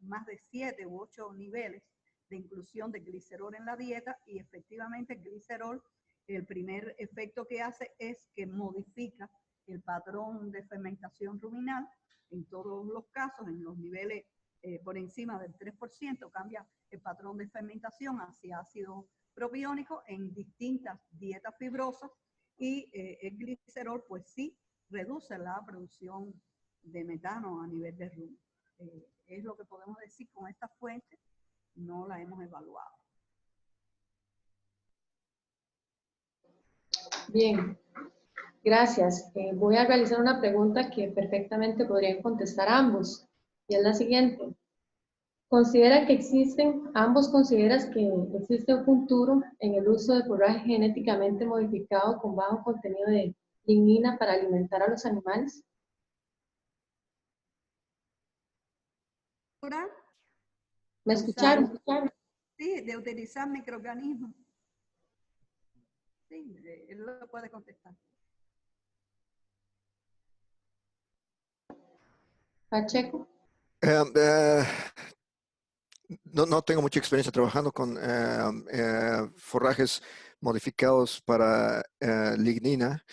más de 7 u 8 niveles de inclusión de glicerol en la dieta, y efectivamente el glicerol, el primer efecto que hace es que modifica el patrón de fermentación ruminal. En todos los casos, en los niveles por encima del 3%, cambia el patrón de fermentación hacia ácido propiónico en distintas dietas fibrosas, y el glicerol pues sí reduce la producción de metano a nivel de rumen. Es lo que podemos decir con esta fuente, no la hemos evaluado. Bien, gracias. Voy a realizar una pregunta que perfectamente podrían contestar ambos, y es la siguiente. ¿Ambos consideras que existe un futuro en el uso de forraje genéticamente modificado con bajo contenido de lignina para alimentar a los animales? ¿Me escucharon? Sí, de utilizar microorganismos. Sí, él lo puede contestar. Pacheco. No tengo mucha experiencia trabajando con forrajes modificados para lignina.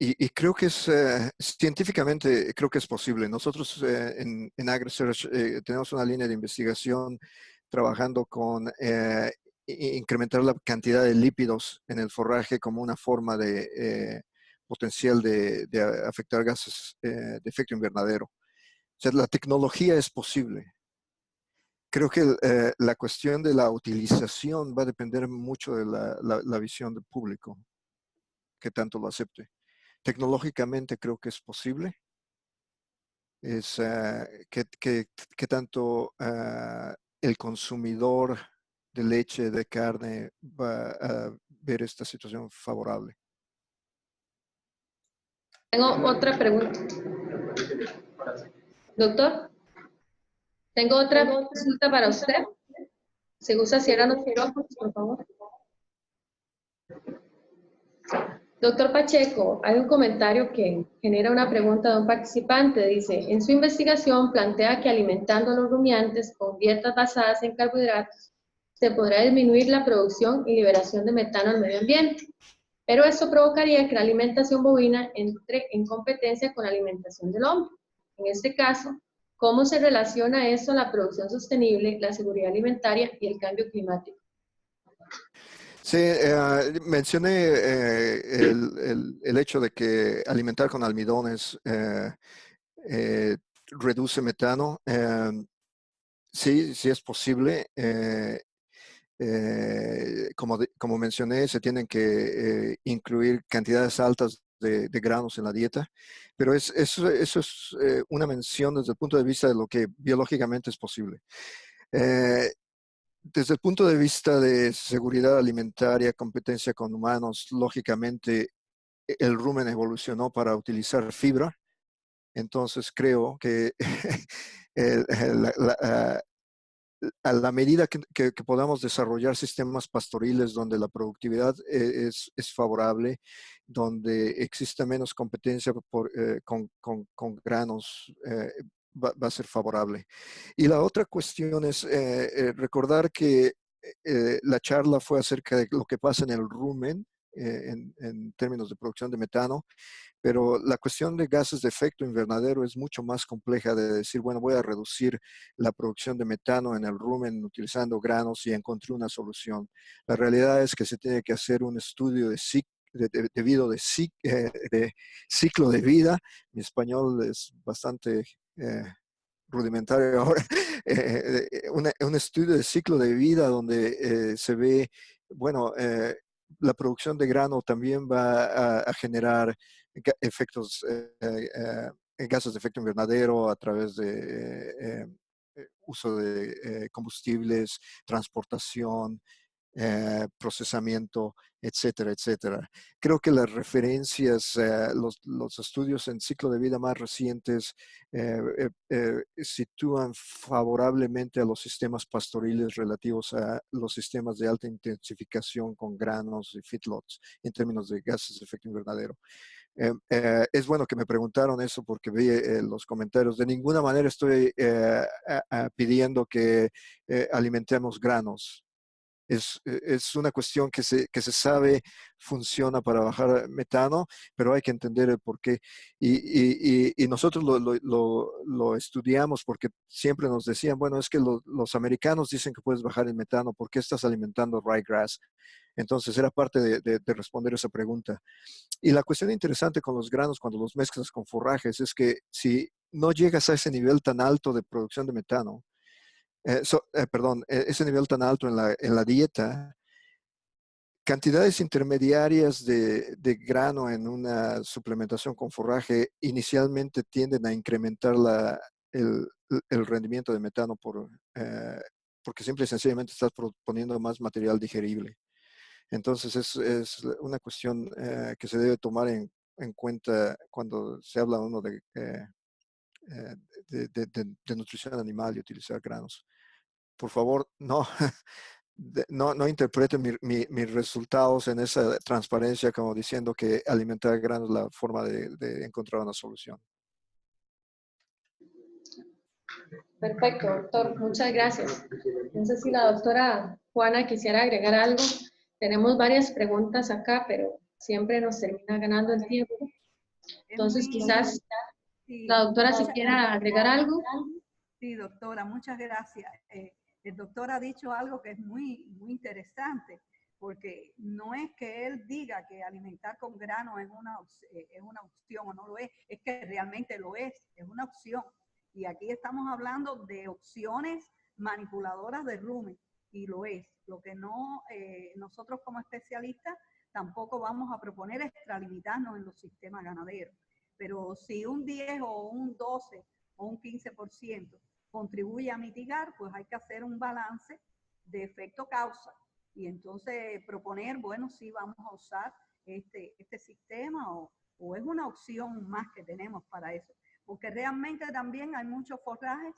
Y creo que científicamente creo que es posible. Nosotros en AgriSearch tenemos una línea de investigación trabajando con incrementar la cantidad de lípidos en el forraje como una forma de potencial de afectar gases de efecto invernadero. O sea, la tecnología es posible. Creo que la cuestión de la utilización va a depender mucho de la visión del público, que tanto lo acepte. Tecnológicamente creo que es posible. Es que tanto el consumidor de leche, de carne, va a ver esta situación favorable. Tengo otra pregunta. Doctor, tengo otra consulta para usted. Si gusta, cierran los micrófonos, por favor. Doctor Pacheco, hay un comentario que genera una pregunta de un participante. Dice, en su investigación plantea que alimentando a los rumiantes con dietas basadas en carbohidratos se podrá disminuir la producción y liberación de metano al medio ambiente, pero esto provocaría que la alimentación bovina entre en competencia con la alimentación del hombre. En este caso, ¿cómo se relaciona esto a la producción sostenible, la seguridad alimentaria y el cambio climático? Sí, mencioné el hecho de que alimentar con almidones reduce metano. Sí, sí es posible. Como mencioné, se tienen que incluir cantidades altas de granos en la dieta, pero eso es una mención desde el punto de vista de lo que biológicamente es posible. Desde el punto de vista de seguridad alimentaria, competencia con humanos, lógicamente el rumen evolucionó para utilizar fibra, entonces creo que a la medida que podamos desarrollar sistemas pastoriles donde la productividad es favorable, donde exista menos competencia con granos, va a ser favorable. Y la otra cuestión es recordar que la charla fue acerca de lo que pasa en el rumen en términos de producción de metano, pero la cuestión de gases de efecto invernadero es mucho más compleja de decir, bueno, voy a reducir la producción de metano en el rumen utilizando granos y encontré una solución. La realidad es que se tiene que hacer un estudio debido de ciclo de vida. Mi español es bastante rudimentario ahora. Un estudio de ciclo de vida donde se ve, bueno, la producción de grano también va a generar efectos, gases de efecto invernadero a través de uso de combustibles, transportación, procesamiento, etcétera, etcétera. Creo que las referencias, los estudios en ciclo de vida más recientes sitúan favorablemente a los sistemas pastoriles relativos a los sistemas de alta intensificación con granos y feedlots en términos de gases de efecto invernadero. Es bueno que me preguntaron eso porque vi los comentarios. De ninguna manera estoy pidiendo que alimentemos granos. Es una cuestión que se sabe funciona para bajar metano, pero hay que entender el por qué. Y nosotros lo estudiamos porque siempre nos decían, bueno, es que los americanos dicen que puedes bajar el metano, ¿por qué estás alimentando ryegrass? Entonces era parte de responder esa pregunta. Y la cuestión interesante con los granos cuando los mezclas con forrajes es que si no llegas a ese nivel tan alto de producción de metano, ese nivel tan alto en la dieta, cantidades intermediarias de grano en una suplementación con forraje inicialmente tienden a incrementar el, el rendimiento de metano porque simple y sencillamente estás poniendo más material digerible. Entonces es una cuestión que se debe tomar en cuenta cuando se habla uno de nutrición animal y utilizar granos. Por favor, no interpreten mis resultados en esa transparencia como diciendo que alimentar granos es la forma de encontrar una solución. Perfecto, doctor. Muchas gracias. No sé si la doctora Juana quisiera agregar algo. Tenemos varias preguntas acá, pero siempre nos termina ganando el tiempo. Entonces, quizás la doctora si quiera agregar algo. Sí, doctora, muchas gracias. El doctor ha dicho algo que es muy, muy interesante, porque no es que él diga que alimentar con grano es una opción o no lo es que realmente lo es una opción. Y aquí estamos hablando de opciones manipuladoras de rumen, y lo es. Lo que no, nosotros como especialistas tampoco vamos a proponer extralimitarnos en los sistemas ganaderos. Pero si un 10 o un 12 o un 15% contribuye a mitigar, pues hay que hacer un balance de efecto-causa. Y entonces proponer, bueno, sí, vamos a usar este sistema o es una opción más que tenemos para eso. Porque realmente también hay muchos forrajes,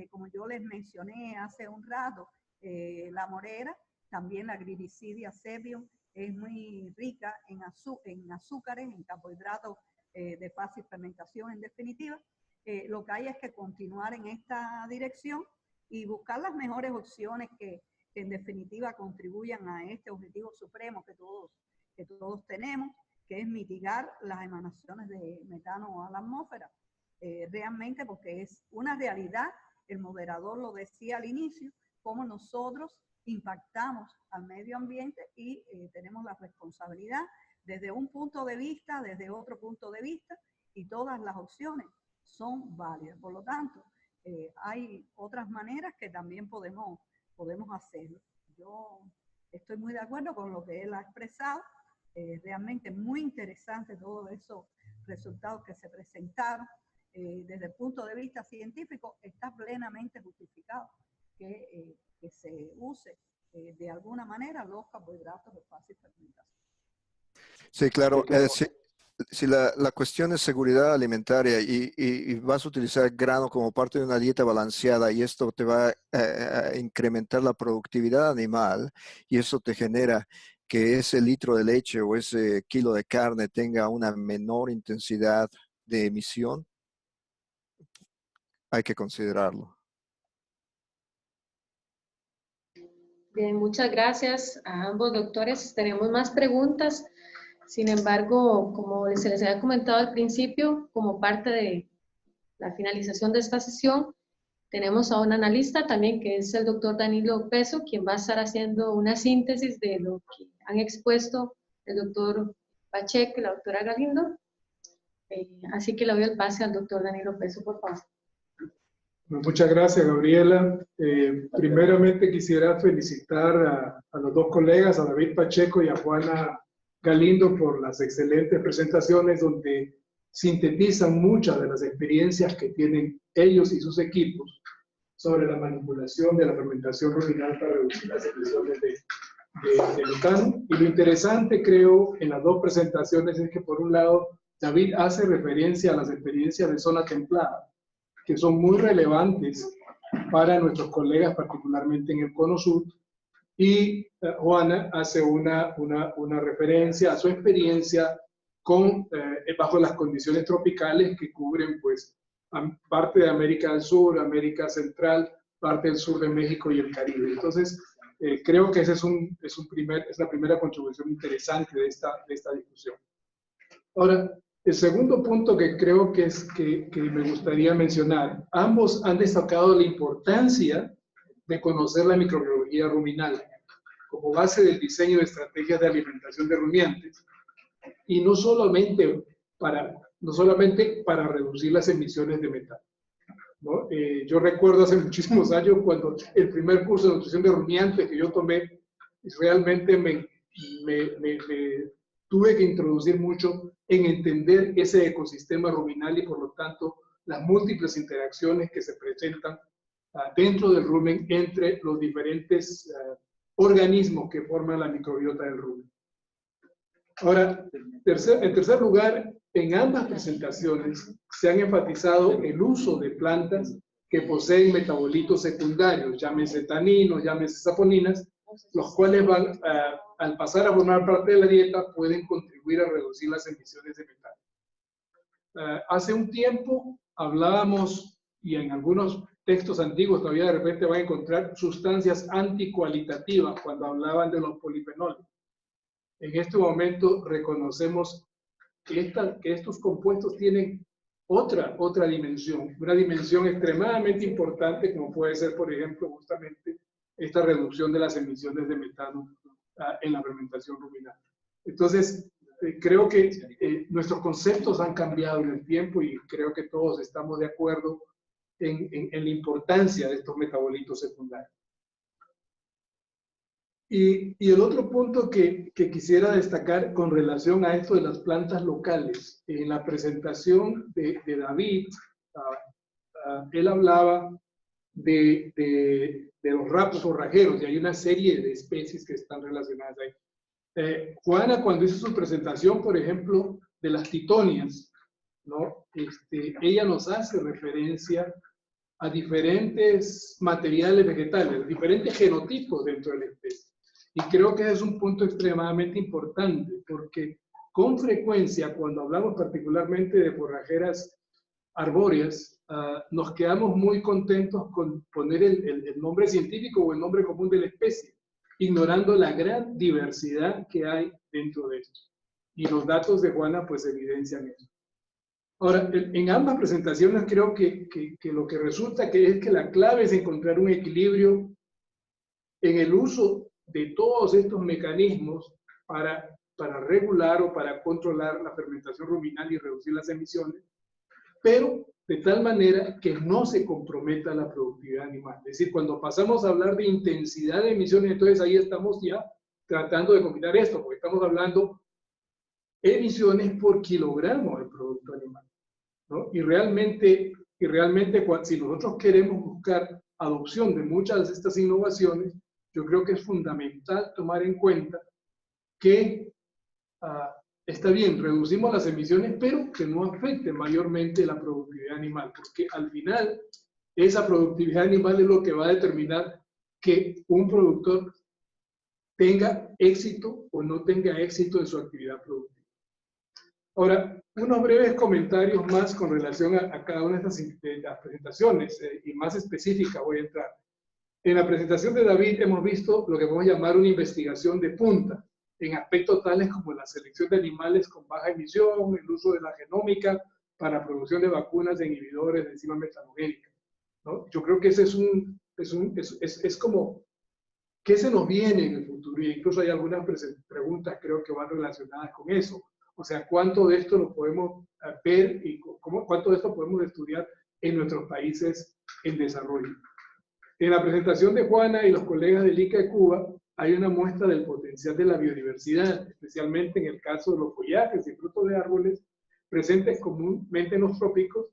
como yo les mencioné hace un rato, la morera, también la Gridicidia cebium, es muy rica en azúcares, en carbohidratos de fácil fermentación en definitiva. Lo que hay es que continuar en esta dirección y buscar las mejores opciones que en definitiva contribuyan a este objetivo supremo que todos tenemos, que es mitigar las emanaciones de metano a la atmósfera. Realmente porque es una realidad, el moderador lo decía al inicio, cómo nosotros impactamos al medio ambiente y tenemos la responsabilidad desde un punto de vista, desde otro punto de vista, y todas las opciones son válidas. Por lo tanto, hay otras maneras que también podemos hacerlo. Yo estoy muy de acuerdo con lo que él ha expresado. Realmente muy interesante todos esos resultados que se presentaron. Desde el punto de vista científico, está plenamente justificado que se use de alguna manera los carbohidratos de fácil fermentación. Sí, claro. Si la cuestión es seguridad alimentaria y vas a utilizar grano como parte de una dieta balanceada y esto te va a incrementar la productividad animal y eso te genera que ese litro de leche o ese kilo de carne tenga una menor intensidad de emisión, hay que considerarlo. Bien, muchas gracias a ambos doctores. Tenemos más preguntas. Sin embargo, como se les había comentado al principio, como parte de la finalización de esta sesión, tenemos a un analista también, que es el doctor Danilo Peso, quien va a estar haciendo una síntesis de lo que han expuesto el doctor Pacheco y la doctora Galindo. Así que le doy el pase al doctor Danilo Peso, por favor. Muchas gracias, Gabriela. Primeramente quisiera felicitar a los dos colegas, a David Pacheco y a Juana Galindo, por las excelentes presentaciones donde sintetizan muchas de las experiencias que tienen ellos y sus equipos sobre la manipulación de la fermentación ruminal para reducir las emisiones de metano. Y lo interesante, creo, en las dos presentaciones es que, por un lado, David hace referencia a las experiencias de zona templada, que son muy relevantes para nuestros colegas, particularmente en el Cono Sur, y Juana hace una referencia a su experiencia bajo las condiciones tropicales que cubren pues parte de América del Sur, América Central, parte del sur de México y el Caribe. Entonces, creo que esa es la primera contribución interesante de esta discusión. Ahora, el segundo punto que creo que me gustaría mencionar, ambos han destacado la importancia de conocer la microbiología ruminal como base del diseño de estrategias de alimentación de rumiantes, y no solamente para reducir las emisiones de metano, ¿no? Yo recuerdo hace muchísimos años cuando el primer curso de nutrición de rumiantes que yo tomé, realmente me tuve que introducir mucho en entender ese ecosistema ruminal y, por lo tanto, las múltiples interacciones que se presentan dentro del rumen entre los diferentes organismos que forman la microbiota del rumen. Ahora, en tercer lugar, en ambas presentaciones se han enfatizado el uso de plantas que poseen metabolitos secundarios, llámese taninos, llámese saponinas, los cuales al pasar a formar parte de la dieta pueden contribuir a reducir las emisiones de metano. Hace un tiempo hablábamos, y en algunos textos antiguos todavía de repente van a encontrar sustancias anticualitativas cuando hablaban de los polifenoles. En este momento reconocemos que estos compuestos tienen otra dimensión, una dimensión extremadamente importante, como puede ser, por ejemplo, justamente esta reducción de las emisiones de metano en la fermentación ruminal. Entonces, creo que nuestros conceptos han cambiado en el tiempo y creo que todos estamos de acuerdo en la importancia de estos metabolitos secundarios. Y el otro punto que quisiera destacar con relación a esto de las plantas locales, en la presentación de David, él hablaba de los raptos forrajeros, y hay una serie de especies que están relacionadas ahí. Juana, cuando hizo su presentación, por ejemplo, de las titonias, ¿no? Ella nos hace referencia a diferentes materiales vegetales, diferentes genotipos dentro de la especie. Y creo que es un punto extremadamente importante, porque con frecuencia, cuando hablamos particularmente de forrajeras arbóreas, nos quedamos muy contentos con poner el nombre científico o el nombre común de la especie, ignorando la gran diversidad que hay dentro de esto. Y los datos de Juana pues evidencian eso. Ahora, en ambas presentaciones creo que lo que resulta es que la clave es encontrar un equilibrio en el uso de todos estos mecanismos para regular o para controlar la fermentación ruminal y reducir las emisiones, pero de tal manera que no se comprometa la productividad animal. Es decir, cuando pasamos a hablar de intensidad de emisiones, entonces ahí estamos ya tratando de combinar esto, porque estamos hablando emisiones por kilogramo de producto animal, ¿no? Y realmente si nosotros queremos buscar adopción de muchas de estas innovaciones, yo creo que es fundamental tomar en cuenta que está bien, reducimos las emisiones, pero que no afecte mayormente la productividad animal, porque al final esa productividad animal es lo que va a determinar que un productor tenga éxito o no tenga éxito en su actividad productiva. Ahora, unos breves comentarios más con relación a cada una de estas presentaciones, y más específica voy a entrar. En la presentación de David hemos visto lo que podemos llamar una investigación de punta, en aspectos tales como la selección de animales con baja emisión, el uso de la genómica para producción de vacunas de inhibidores de enzima metanogénica, ¿no? Yo creo que ese es como, ¿qué se nos viene en el futuro? Y incluso hay algunas preguntas, creo que van relacionadas con eso. O sea, ¿cuánto de esto lo podemos ver y cuánto de esto podemos estudiar en nuestros países en desarrollo? En la presentación de Juana y los colegas del ICA de Cuba, hay una muestra del potencial de la biodiversidad, especialmente en el caso de los follajes y frutos de árboles presentes comúnmente en los trópicos,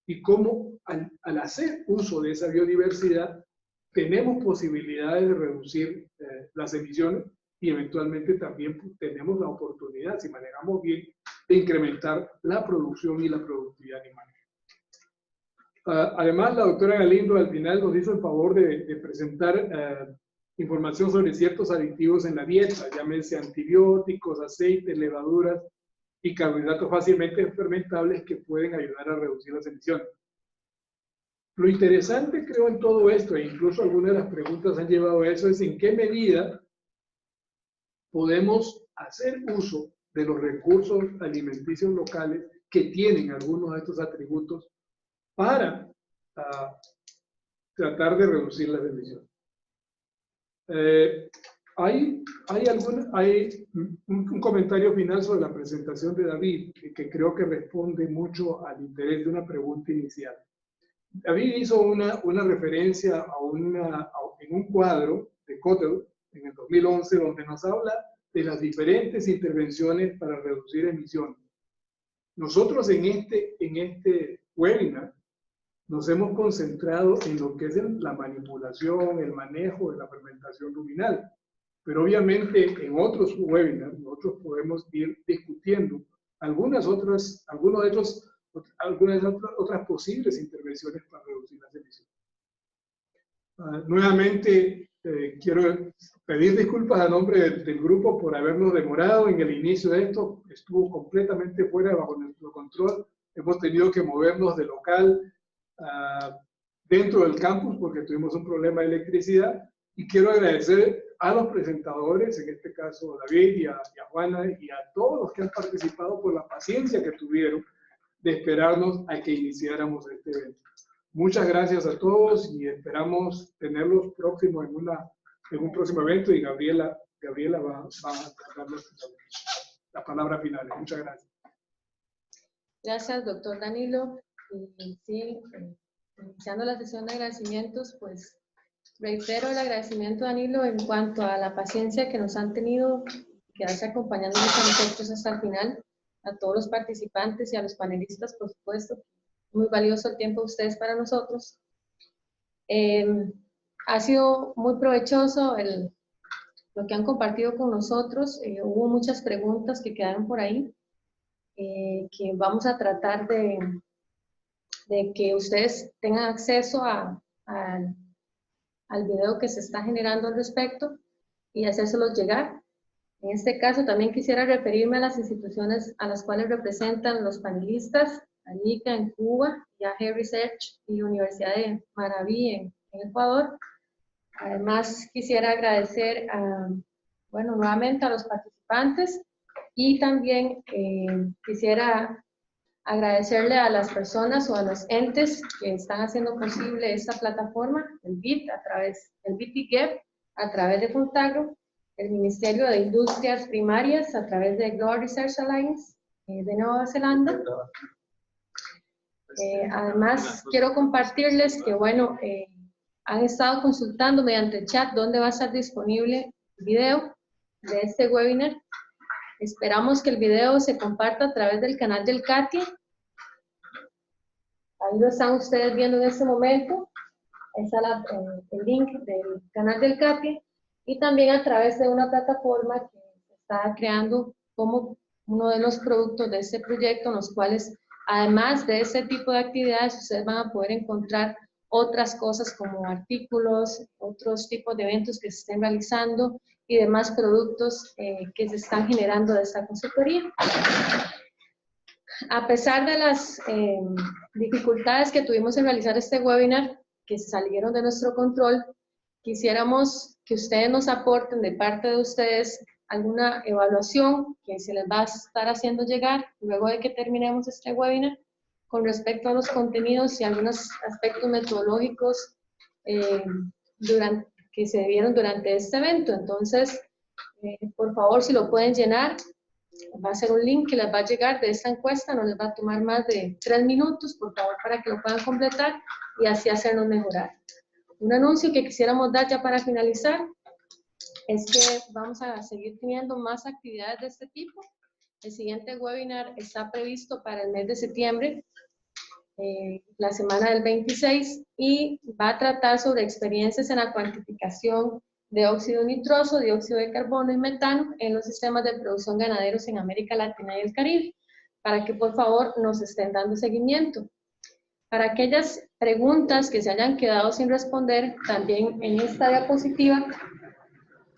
y cómo al hacer uso de esa biodiversidad tenemos posibilidades de reducir las emisiones y eventualmente también tenemos la oportunidad, si manejamos bien, de incrementar la producción y la productividad animal. Además, la doctora Galindo al final nos hizo el favor de presentar información sobre ciertos aditivos en la dieta, llámense antibióticos, aceites, levaduras y carbohidratos fácilmente fermentables que pueden ayudar a reducir las emisiones. Lo interesante, creo, en todo esto, e incluso algunas de las preguntas han llevado a eso, es en qué medida podemos hacer uso de los recursos alimenticios locales que tienen algunos de estos atributos para tratar de reducir las emisiones. Hay un comentario final sobre la presentación de David que creo que responde mucho al interés de una pregunta inicial. David hizo una referencia en un cuadro de Cottle en el 2011 donde nos habla de las diferentes intervenciones para reducir emisiones. Nosotros en este webinar nos hemos concentrado en lo que es la manipulación, el manejo de la fermentación ruminal. Pero obviamente en otros webinars nosotros podemos ir discutiendo algunas otras posibles intervenciones para reducir las emisiones. Nuevamente quiero pedir disculpas a nombre del grupo por habernos demorado en el inicio de esto. Estuvo completamente fuera bajo nuestro control. Hemos tenido que movernos de local dentro del campus porque tuvimos un problema de electricidad, y quiero agradecer a los presentadores, en este caso a David y a Juana y a todos los que han participado por la paciencia que tuvieron de esperarnos a que iniciáramos este evento. Muchas gracias a todos y esperamos tenerlos próximos en un próximo evento, y Gabriela va a darnos la palabra final. Muchas gracias. Gracias, doctor Danilo. Y sí, iniciando la sesión de agradecimientos, pues reitero el agradecimiento, Danilo, en cuanto a la paciencia que nos han tenido, quedarse acompañándonos a nosotros hasta el final, a todos los participantes y a los panelistas, por supuesto. Muy valioso el tiempo de ustedes para nosotros. Ha sido muy provechoso lo que han compartido con nosotros. Hubo muchas preguntas que quedaron por ahí, que vamos a tratar de que ustedes tengan acceso al video que se está generando al respecto y hacérselos llegar. En este caso también quisiera referirme a las instituciones a las cuales representan los panelistas, a ICA en Cuba y a Head Research y Universidad de Manabí en Ecuador. Además quisiera agradecer nuevamente a los participantes, y también quisiera agradecerle a las personas o a los entes que están haciendo posible esta plataforma, el BIT y GEP a través de Funtagro, el Ministerio de Industrias Primarias a través de Global Research Alliance de Nueva Zelanda, Además, quiero compartirles que, bueno, han estado consultando mediante el chat dónde va a estar disponible el video de este webinar. Esperamos que el video se comparta a través del canal del CATIE. Ahí lo están ustedes viendo en este momento. Ahí está el link del canal del CATIE. Y también a través de una plataforma que se está creando como uno de los productos de este proyecto, en los cuales, además de ese tipo de actividades, ustedes van a poder encontrar otras cosas como artículos, otros tipos de eventos que se estén realizando y demás productos que se están generando de esta consultoría. A pesar de las dificultades que tuvimos en realizar este webinar, que salieron de nuestro control, quisiéramos que ustedes nos aporten de parte de ustedes alguna evaluación que se les va a estar haciendo llegar luego de que terminemos este webinar con respecto a los contenidos y algunos aspectos metodológicos que se dieron durante este evento. Entonces, por favor, si lo pueden llenar, va a ser un link que les va a llegar de esta encuesta, no les va a tomar más de 3 minutos, por favor, para que lo puedan completar y así hacernos mejorar. Un anuncio que quisiéramos dar ya para finalizar es que vamos a seguir teniendo más actividades de este tipo. El siguiente webinar está previsto para el mes de septiembre, la semana del 26, y va a tratar sobre experiencias en la cuantificación de óxido nitroso, dióxido de carbono y metano en los sistemas de producción ganaderos en América Latina y el Caribe, para que por favor nos estén dando seguimiento. Para aquellas preguntas que se hayan quedado sin responder, también en esta diapositiva,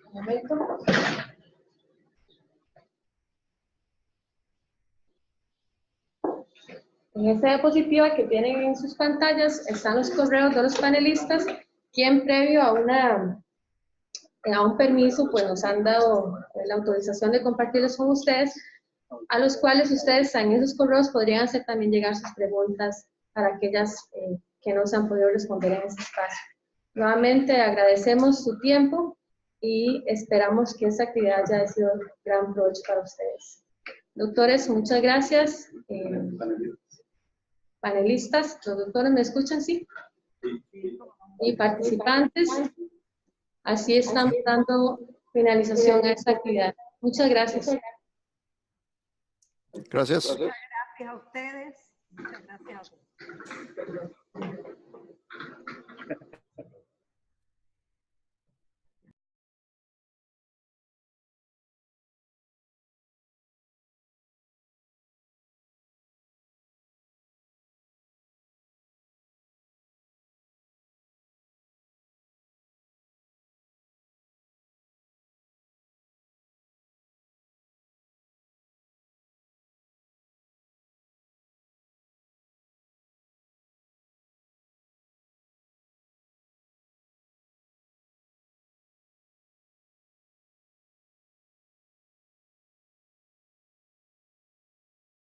un momento. En esta diapositiva que tienen en sus pantallas están los correos de los panelistas, quien previo a un permiso, pues nos han dado la autorización de compartirlos con ustedes, a los cuales ustedes en esos correos podrían hacer también llegar sus preguntas para aquellas que no se han podido responder en este espacio. Nuevamente agradecemos su tiempo y esperamos que esta actividad haya sido de gran provecho para ustedes. Doctores, muchas gracias. Panelistas, los doctores, ¿me escuchan? Sí. Y participantes, así estamos dando finalización a esta actividad. Muchas gracias. Gracias. Muchas gracias a ustedes. Muchas gracias a todos.